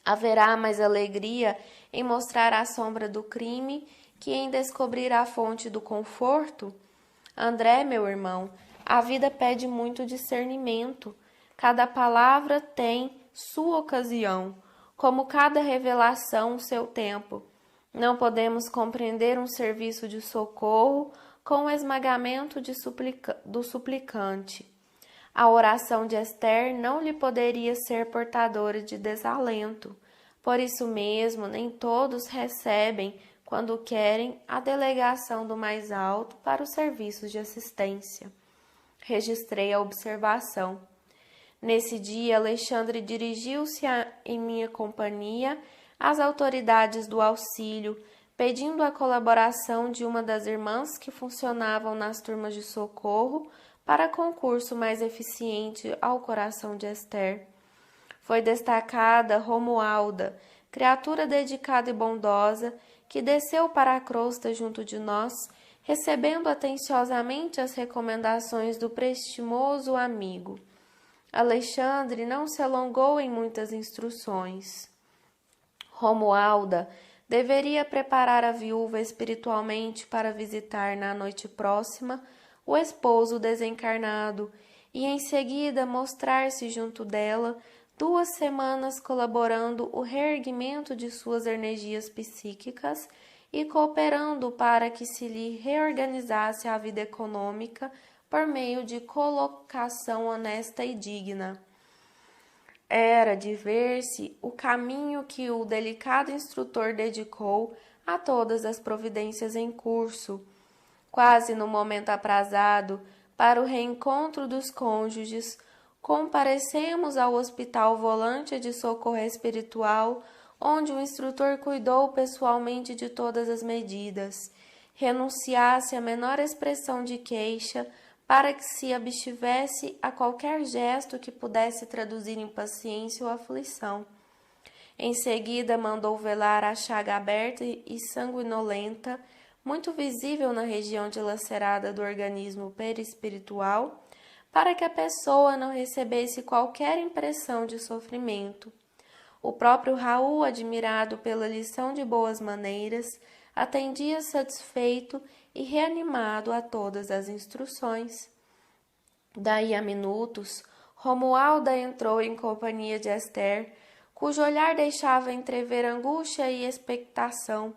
Haverá mais alegria em mostrar a sombra do crime que em descobrir a fonte do conforto? André, meu irmão, a vida pede muito discernimento. Cada palavra tem sua ocasião, como cada revelação seu tempo. Não podemos compreender um serviço de socorro com o esmagamento do suplicante. A oração de Esther não lhe poderia ser portadora de desalento. Por isso mesmo, nem todos recebem, quando querem, a delegação do mais alto para os serviços de assistência. Registrei a observação. Nesse dia, Alexandre dirigiu-se em minha companhia às autoridades do auxílio, pedindo a colaboração de uma das irmãs que funcionavam nas turmas de socorro para concurso mais eficiente ao coração de Esther. Foi destacada Romualda, criatura dedicada e bondosa, que desceu para a crosta junto de nós, recebendo atenciosamente as recomendações do prestimoso amigo. Alexandre não se alongou em muitas instruções. Romualda deveria preparar a viúva espiritualmente para visitar na noite próxima o esposo desencarnado e em seguida mostrar-se junto dela 2 semanas colaborando o reerguimento de suas energias psíquicas e cooperando para que se lhe reorganizasse a vida econômica por meio de colocação honesta e digna. Era de ver-se o caminho que o delicado instrutor dedicou a todas as providências em curso. Quase no momento aprazado para o reencontro dos cônjuges, comparecemos ao Hospital Volante de Socorro Espiritual, onde o instrutor cuidou pessoalmente de todas as medidas. Renunciasse a menor expressão de queixa, para que se abstivesse a qualquer gesto que pudesse traduzir impaciência ou aflição. Em seguida, mandou velar a chaga aberta e sanguinolenta, muito visível na região dilacerada do organismo perispiritual, para que a pessoa não recebesse qualquer impressão de sofrimento. O próprio Raul, admirado pela lição de boas maneiras, atendia satisfeito e reanimado a todas as instruções. Daí a minutos, Romualda entrou em companhia de Esther, cujo olhar deixava entrever angústia e expectação.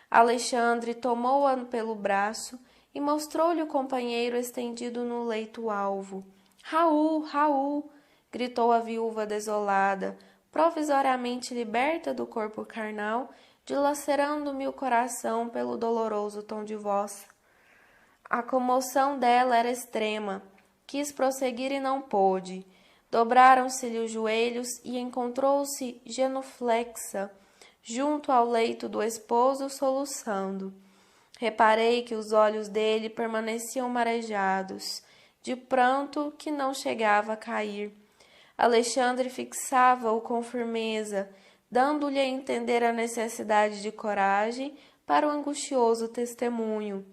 Alexandre tomou-a pelo braço e mostrou-lhe o companheiro estendido no leito alvo. Raul, Raul! Gritou a viúva desolada, provisoriamente liberta do corpo carnal, dilacerando-me o coração pelo doloroso tom de voz. A comoção dela era extrema. Quis prosseguir e não pôde. Dobraram-se-lhe os joelhos e encontrou-se genuflexa, junto ao leito do esposo, soluçando. Reparei que os olhos dele permaneciam marejados, de pranto que não chegava a cair. Alexandre fixava-o com firmeza, dando-lhe a entender a necessidade de coragem para o angustioso testemunho.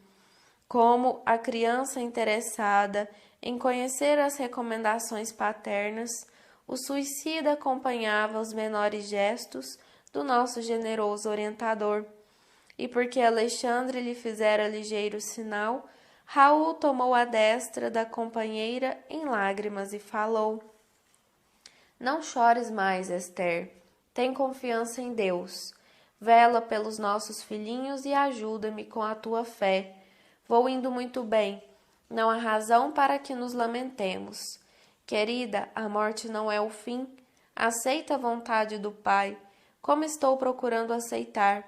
Como a criança interessada em conhecer as recomendações paternas, o suicida acompanhava os menores gestos do nosso generoso orientador. E porque Alexandre lhe fizera ligeiro sinal, Raul tomou a destra da companheira em lágrimas e falou: Não chores mais, Esther. Tem confiança em Deus. Vela pelos nossos filhinhos e ajuda-me com a tua fé. Vou indo muito bem. Não há razão para que nos lamentemos. Querida, a morte não é o fim. Aceita a vontade do Pai, como estou procurando aceitar.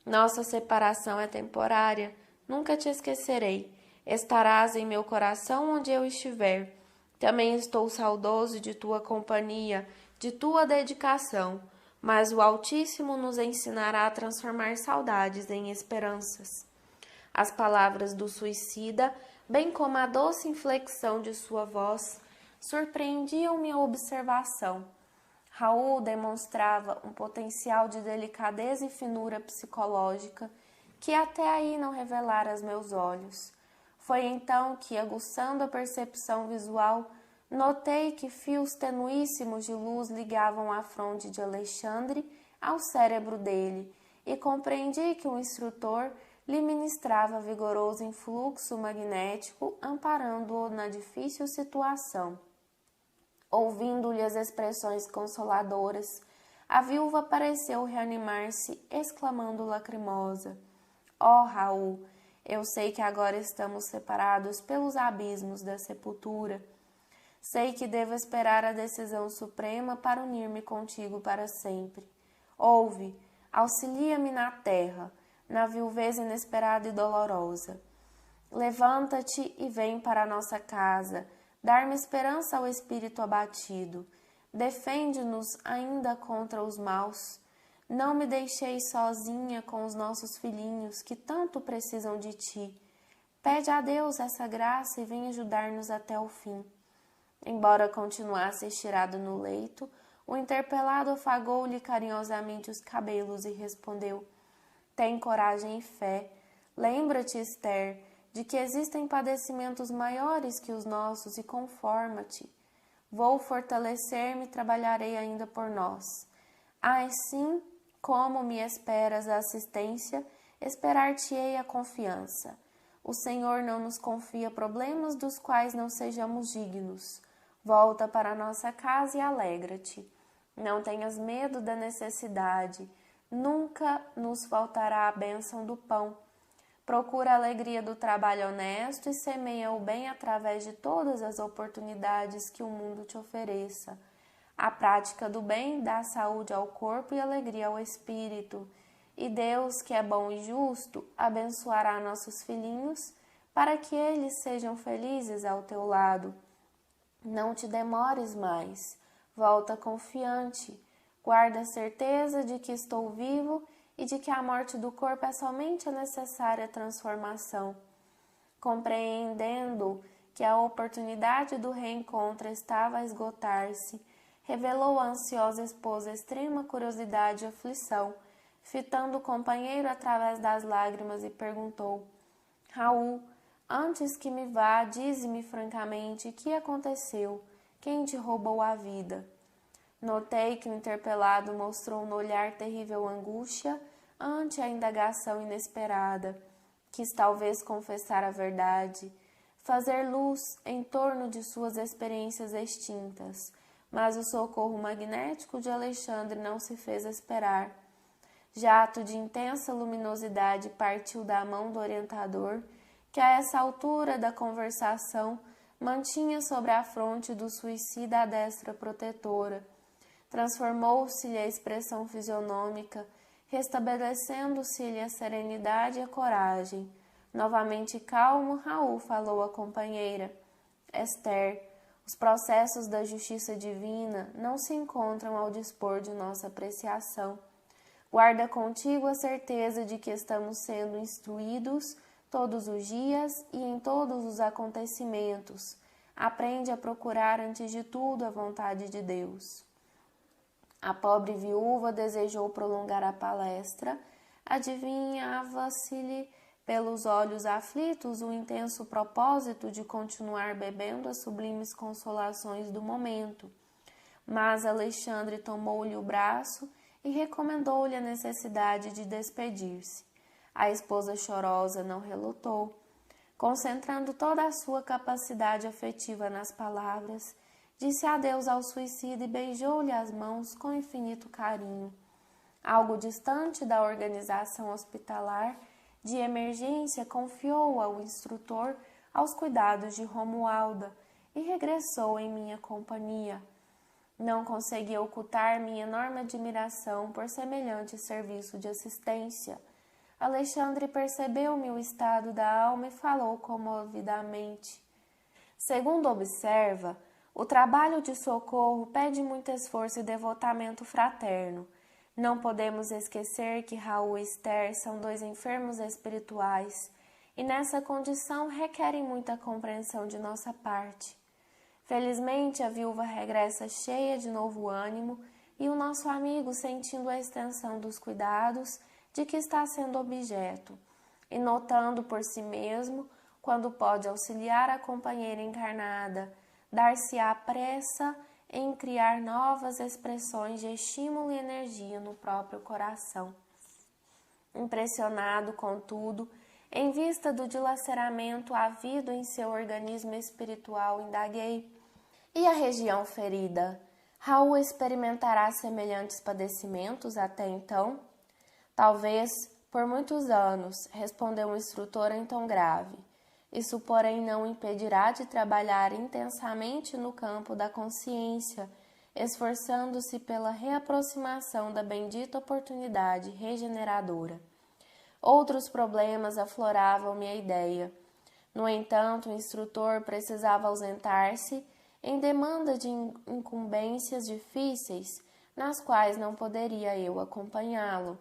Nossa separação é temporária. Nunca te esquecerei. Estarás em meu coração onde eu estiver. Também estou saudoso de tua companhia, de tua dedicação, mas o Altíssimo nos ensinará a transformar saudades em esperanças. As palavras do suicida, bem como a doce inflexão de sua voz, surpreendiam minha observação. Raul demonstrava um potencial de delicadeza e finura psicológica que até aí não revelara aos meus olhos. Foi então que, aguçando a percepção visual, notei que fios tenuíssimos de luz ligavam a fronte de Alexandre ao cérebro dele e compreendi que o instrutor lhe ministrava vigoroso influxo magnético, amparando-o na difícil situação. Ouvindo-lhe as expressões consoladoras, a viúva pareceu reanimar-se, exclamando lacrimosa: "Ó Raul, eu sei que agora estamos separados pelos abismos da sepultura. Sei que devo esperar a decisão suprema para unir-me contigo para sempre. Ouve, auxilia-me na terra, na viuvez inesperada e dolorosa. Levanta-te e vem para a nossa casa, dar-me esperança ao espírito abatido. Defende-nos ainda contra os maus. Não me deixeis sozinha com os nossos filhinhos que tanto precisam de ti. Pede a Deus essa graça e vem ajudar-nos até o fim." Embora continuasse estirado no leito, o interpelado afagou-lhe carinhosamente os cabelos e respondeu: "Tem coragem e fé. Lembra-te, Esther, de que existem padecimentos maiores que os nossos e conforma-te. Vou fortalecer-me e trabalharei ainda por nós. Assim como me esperas a assistência, esperar-te-ei a confiança. O Senhor não nos confia problemas dos quais não sejamos dignos. Volta para a nossa casa e alegra-te. Não tenhas medo da necessidade. Nunca nos faltará a bênção do pão. Procura a alegria do trabalho honesto e semeia o bem através de todas as oportunidades que o mundo te ofereça. A prática do bem dá saúde ao corpo e alegria ao espírito. E Deus, que é bom e justo, abençoará nossos filhinhos para que eles sejam felizes ao teu lado. Não te demores mais. Volta confiante. Guarda a certeza de que estou vivo e de que a morte do corpo é somente a necessária transformação." Compreendendo que a oportunidade do reencontro estava a esgotar-se, revelou à ansiosa esposa extrema curiosidade e aflição, fitando o companheiro através das lágrimas, e perguntou: "Raul, antes que me vá, dize-me francamente que aconteceu, quem te roubou a vida?" Notei que o interpelado mostrou no olhar terrível angústia ante a indagação inesperada. Quis talvez confessar a verdade, fazer luz em torno de suas experiências extintas, mas o socorro magnético de Alexandre não se fez esperar. Jato de intensa luminosidade partiu da mão do orientador, que a essa altura da conversação mantinha sobre a fronte do suicida a destra protetora. Transformou-se-lhe a expressão fisionômica, restabelecendo-se-lhe a serenidade e a coragem. Novamente calmo, Raul falou à companheira: "Esther, os processos da justiça divina não se encontram ao dispor de nossa apreciação. Guarda contigo a certeza de que estamos sendo instruídos todos os dias e em todos os acontecimentos. Aprende a procurar antes de tudo a vontade de Deus." A pobre viúva desejou prolongar a palestra, adivinhava-se-lhe pelos olhos aflitos o intenso propósito de continuar bebendo as sublimes consolações do momento. Mas Alexandre tomou-lhe o braço e recomendou-lhe a necessidade de despedir-se. A esposa chorosa não relutou. Concentrando toda a sua capacidade afetiva nas palavras, disse adeus ao suicida e beijou-lhe as mãos com infinito carinho. Algo distante da organização hospitalar de emergência, confiou ao instrutor aos cuidados de Romualda e regressou em minha companhia. Não consegui ocultar minha enorme admiração por semelhante serviço de assistência. Alexandre percebeu meu estado da alma e falou comovidamente. Segundo observa, o trabalho de socorro pede muito esforço e devotamento fraterno. Não podemos esquecer que Raul e Esther são dois enfermos espirituais e nessa condição requerem muita compreensão de nossa parte. Felizmente, a viúva regressa cheia de novo ânimo e o nosso amigo sentindo a extensão dos cuidados de que está sendo objeto e notando por si mesmo, quando pode auxiliar a companheira encarnada, dar-se-á pressa em criar novas expressões de estímulo e energia no próprio coração. Impressionado, contudo, em vista do dilaceramento havido em seu organismo espiritual, indaguei. E a região ferida? Raul experimentará semelhantes padecimentos até então? Talvez por muitos anos, respondeu o instrutor em tom grave. Isso, porém, não impedirá de trabalhar intensamente no campo da consciência, esforçando-se pela reaproximação da bendita oportunidade regeneradora. Outros problemas afloravam minha ideia. No entanto, o instrutor precisava ausentar-se em demanda de incumbências difíceis, nas quais não poderia eu acompanhá-lo.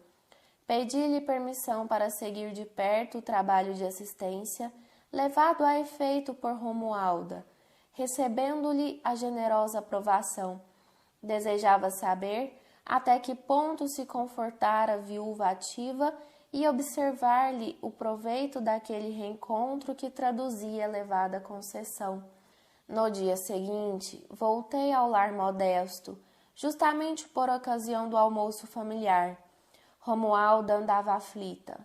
Pedi-lhe permissão para seguir de perto o trabalho de assistência, levado a efeito por Romualda, recebendo-lhe a generosa aprovação. Desejava saber até que ponto se confortara a viúva ativa e observar-lhe o proveito daquele reencontro que traduzia elevada concessão. No dia seguinte, voltei ao lar modesto, justamente por ocasião do almoço familiar. Romualda andava aflita.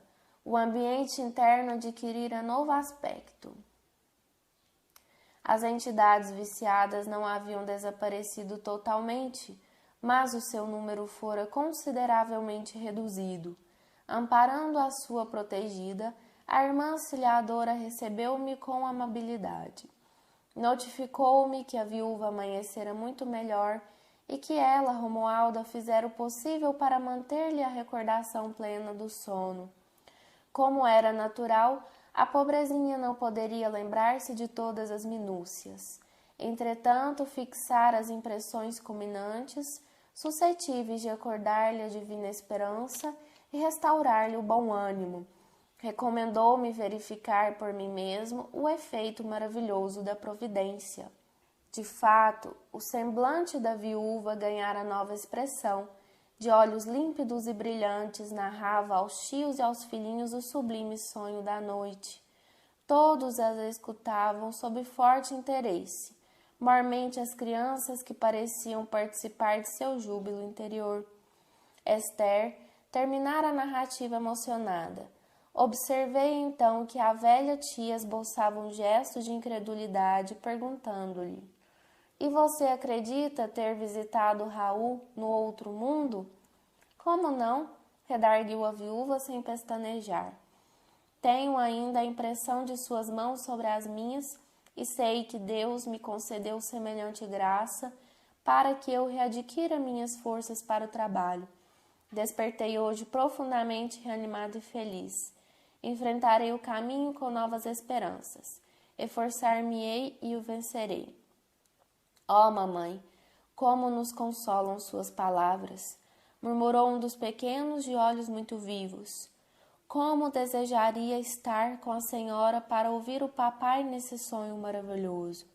O ambiente interno adquirira novo aspecto. As entidades viciadas não haviam desaparecido totalmente, mas o seu número fora consideravelmente reduzido. Amparando a sua protegida, a irmã auxiliadora recebeu-me com amabilidade. Notificou-me que a viúva amanhecera muito melhor e que ela, Romualda, fizera o possível para manter-lhe a recordação plena do sono. Como era natural, a pobrezinha não poderia lembrar-se de todas as minúcias. Entretanto, fixara as impressões culminantes, suscetíveis de acordar-lhe a divina esperança e restaurar-lhe o bom ânimo. Recomendou-me verificar por mim mesmo o efeito maravilhoso da providência. De fato, o semblante da viúva ganhara nova expressão. De olhos límpidos e brilhantes, narrava aos tios e aos filhinhos o sublime sonho da noite. Todos as escutavam sob forte interesse, mormente as crianças que pareciam participar de seu júbilo interior. Esther terminara a narrativa emocionada. Observei então que a velha tia esboçava um gesto de incredulidade, perguntando-lhe: "E você acredita ter visitado Raul no outro mundo?" "Como não?" redarguiu a viúva sem pestanejar. "Tenho ainda a impressão de suas mãos sobre as minhas e sei que Deus me concedeu semelhante graça para que eu readquira minhas forças para o trabalho. Despertei hoje profundamente reanimado e feliz. Enfrentarei o caminho com novas esperanças. Esforçar-me-ei e o vencerei." "Ó, mamãe, como nos consolam suas palavras!" murmurou um dos pequenos de olhos muito vivos. "Como desejaria estar com a senhora para ouvir o papai nesse sonho maravilhoso."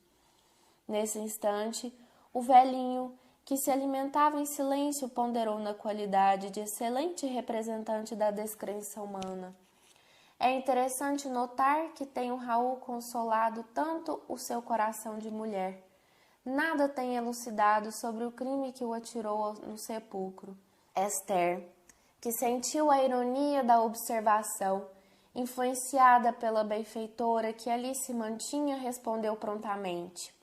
Nesse instante, o velhinho, que se alimentava em silêncio, ponderou na qualidade de excelente representante da descrença humana. É interessante notar que tem o Raul consolado tanto o seu coração de mulher. Nada tem elucidado sobre o crime que o atirou no sepulcro. Esther, que sentiu a ironia da observação, influenciada pela benfeitora que ali se mantinha, respondeu prontamente: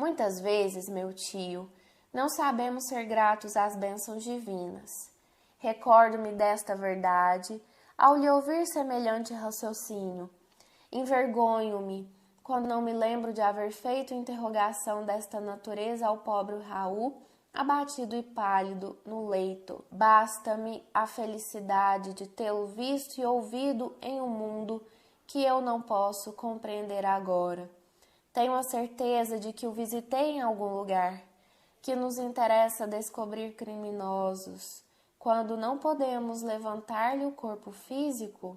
Muitas vezes, meu tio, não sabemos ser gratos às bênçãos divinas. Recordo-me desta verdade ao lhe ouvir semelhante raciocínio. Envergonho-me quando não me lembro de haver feito interrogação desta natureza ao pobre Raul, abatido e pálido no leito. Basta-me a felicidade de tê-lo visto e ouvido em um mundo que eu não posso compreender agora. Tenho a certeza de que o visitei em algum lugar, que nos interessa descobrir criminosos, quando não podemos levantar-lhe o corpo físico.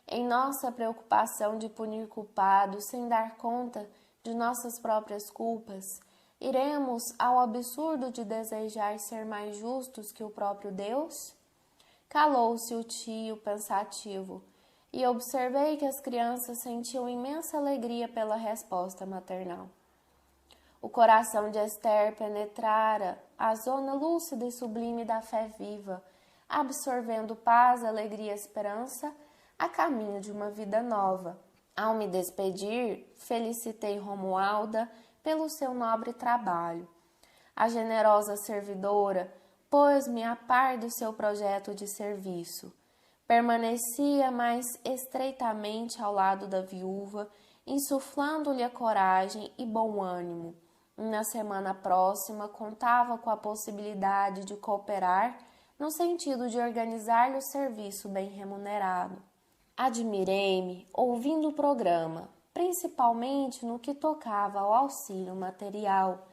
Em nossa preocupação de punir culpados sem dar conta de nossas próprias culpas, iremos ao absurdo de desejar ser mais justos que o próprio Deus? Calou-se o tio pensativo, e observei que as crianças sentiam imensa alegria pela resposta maternal. O coração de Esther penetrara a zona lúcida e sublime da fé viva, absorvendo paz, alegria e esperança a caminho de uma vida nova. Ao me despedir, felicitei Romualda pelo seu nobre trabalho. A generosa servidora pôs-me a par do seu projeto de serviço. Permanecia mais estreitamente ao lado da viúva, insuflando-lhe a coragem e bom ânimo. Na semana próxima, contava com a possibilidade de cooperar no sentido de organizar-lhe o serviço bem remunerado. Admirei-me ouvindo o programa, principalmente no que tocava ao auxílio material.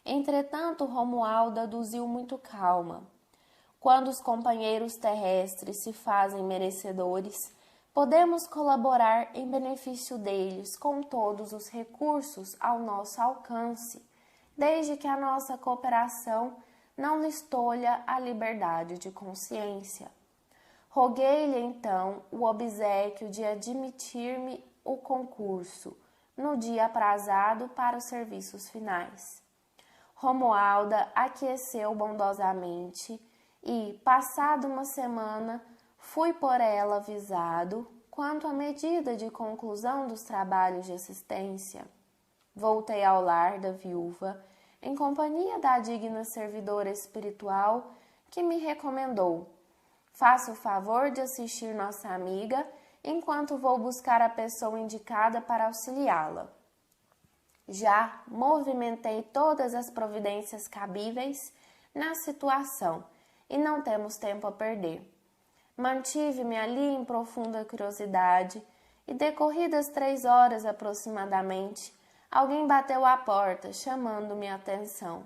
Entretanto, Romualda aduziu muito calma. Quando os companheiros terrestres se fazem merecedores, podemos colaborar em benefício deles com todos os recursos ao nosso alcance, desde que a nossa cooperação não lhes tolha a liberdade de consciência. Roguei-lhe, então, o obséquio de admitir-me o concurso, no dia aprazado para os serviços finais. Romualda aqueceu bondosamente e, passada uma semana, fui por ela avisado quanto à medida de conclusão dos trabalhos de assistência. Voltei ao lar da viúva, em companhia da digna servidora espiritual que me recomendou: faça o favor de assistir nossa amiga enquanto vou buscar a pessoa indicada para auxiliá-la. Já movimentei todas as providências cabíveis na situação e não temos tempo a perder. Mantive-me ali em profunda curiosidade e, decorridas 3 horas aproximadamente, alguém bateu à porta, chamando-me a atenção.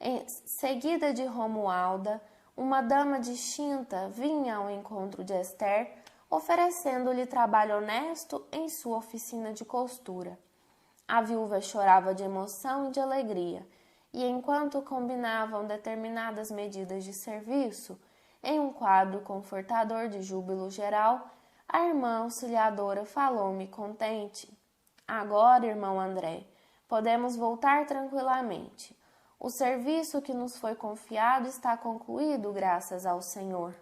Em seguida de Romualda, uma dama distinta vinha ao encontro de Esther, oferecendo-lhe trabalho honesto em sua oficina de costura. A viúva chorava de emoção e de alegria, e enquanto combinavam determinadas medidas de serviço, em um quadro confortador de júbilo geral, a irmã auxiliadora falou-me contente: agora, irmão André, podemos voltar tranquilamente. O serviço que nos foi confiado está concluído, graças ao Senhor.